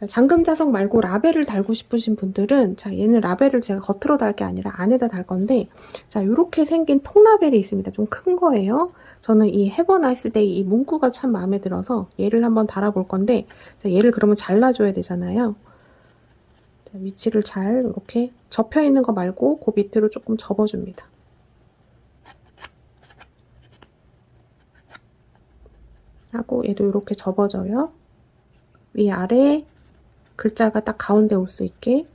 잠금 자석 말고 라벨을 달고 싶으신 분들은 자, 얘는 라벨을 제가 겉으로 달 게 아니라 안에다 달 건데 자, 이렇게 생긴 통라벨이 있습니다. 좀 큰 거예요. 저는 이 헤버나이스 데이 이 문구가 참 마음에 들어서 얘를 한번 달아볼 건데 자, 얘를 그러면 잘라줘야 되잖아요. 자, 위치를 잘 이렇게 접혀 있는 거 말고 그 밑으로 조금 접어줍니다. 하고 얘도 이렇게 접어줘요. 위아래 글자가 딱 가운데 올 수 있게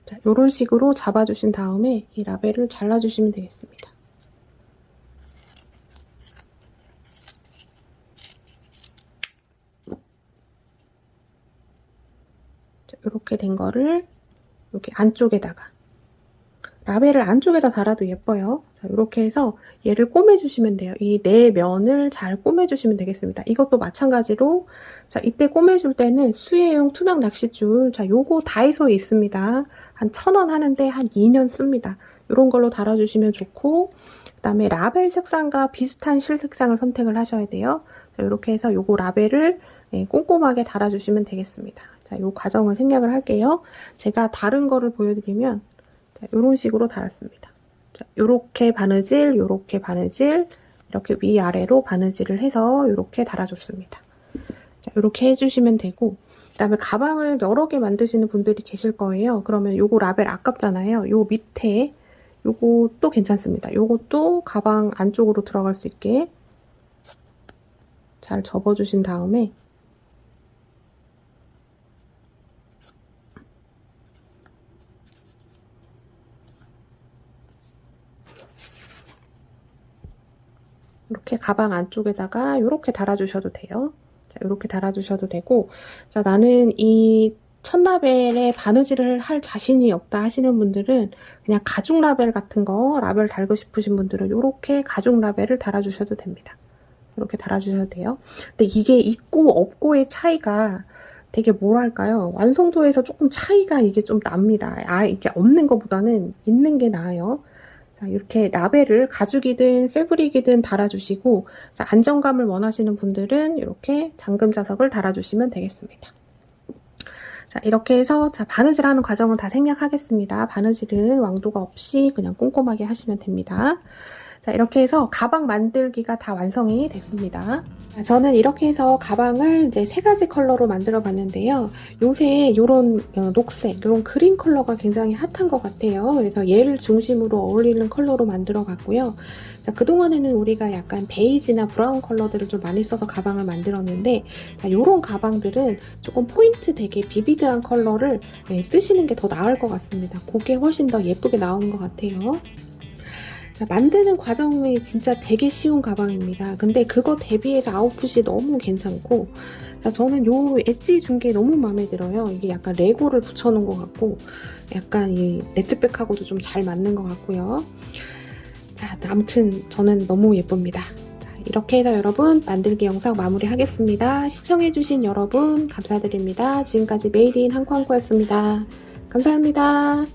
자, 이런 식으로 잡아주신 다음에 이 라벨을 잘라주시면 되겠습니다. 자, 이렇게 된 거를 여기 안쪽에다가 라벨을 안쪽에다 달아도 예뻐요. 자, 이렇게 해서 얘를 꼬매주시면 돼요. 이 네 면을 잘 꼬매주시면 되겠습니다. 이것도 마찬가지로 자, 이때 꼬매줄 때는 수혜용 투명 낚싯줄 자, 요거 다이소에 있습니다. 한 1,000원 하는데 한 2년 씁니다. 이런 걸로 달아주시면 좋고 그 다음에 라벨 색상과 비슷한 실 색상을 선택을 하셔야 돼요. 자, 이렇게 해서 요거 라벨을 꼼꼼하게 달아주시면 되겠습니다. 자, 요 과정은 생략을 할게요. 제가 다른 거를 보여드리면 이런 식으로 달았습니다. 자, 요렇게 바느질, 요렇게 바느질, 이렇게 위아래로 바느질을 해서 요렇게 달아줬습니다. 자, 요렇게 해주시면 되고, 그 다음에 가방을 여러 개 만드시는 분들이 계실 거예요. 그러면 요거 라벨 아깝잖아요. 요 밑에 요것도 괜찮습니다. 요것도 가방 안쪽으로 들어갈 수 있게 잘 접어주신 다음에 이렇게 가방 안쪽에다가 이렇게 달아주셔도 돼요. 자, 이렇게 달아주셔도 되고, 자, 나는 이 첫라벨에 바느질을 할 자신이 없다 하시는 분들은 그냥 가죽 라벨 같은 거 라벨 달고 싶으신 분들은 이렇게 가죽 라벨을 달아주셔도 됩니다. 이렇게 달아주셔도 돼요. 근데 이게 있고 없고의 차이가 되게 뭐랄까요? 완성도에서 조금 차이가 이게 좀 납니다. 이게 없는 것보다는 있는 게 나아요. 자, 이렇게 라벨을 가죽이든 패브릭이든 달아주시고 자, 안정감을 원하시는 분들은 이렇게 잠금 자석을 달아주시면 되겠습니다. 자, 이렇게 해서 자, 바느질하는 과정은 다 생략하겠습니다. 바느질은 왕도가 없이 그냥 꼼꼼하게 하시면 됩니다. 자, 이렇게 해서 가방 만들기가 다 완성이 됐습니다. 저는 이렇게 해서 가방을 이제 3가지 컬러로 만들어 봤는데요. 요새 요런 녹색, 요런 그린 컬러가 굉장히 핫한 것 같아요. 그래서 얘를 중심으로 어울리는 컬러로 만들어 봤고요. 자, 그동안에는 우리가 약간 베이지나 브라운 컬러들을 좀 많이 써서 가방을 만들었는데 요런 가방들은 조금 포인트 되게 비비드한 컬러를 쓰시는 게 더 나을 것 같습니다. 그게 훨씬 더 예쁘게 나오는 것 같아요. 만드는 과정이 진짜 되게 쉬운 가방입니다. 근데 그거 대비해서 아웃풋이 너무 괜찮고 저는 요 엣지 준 게 너무 마음에 들어요. 이게 약간 레고를 붙여놓은 것 같고 약간 이 네트백하고도 좀 잘 맞는 것 같고요. 자, 아무튼 저는 너무 예쁩니다. 자, 이렇게 해서 여러분 만들기 영상 마무리하겠습니다. 시청해주신 여러분 감사드립니다. 지금까지 메이드 인 한코한코였습니다. 감사합니다.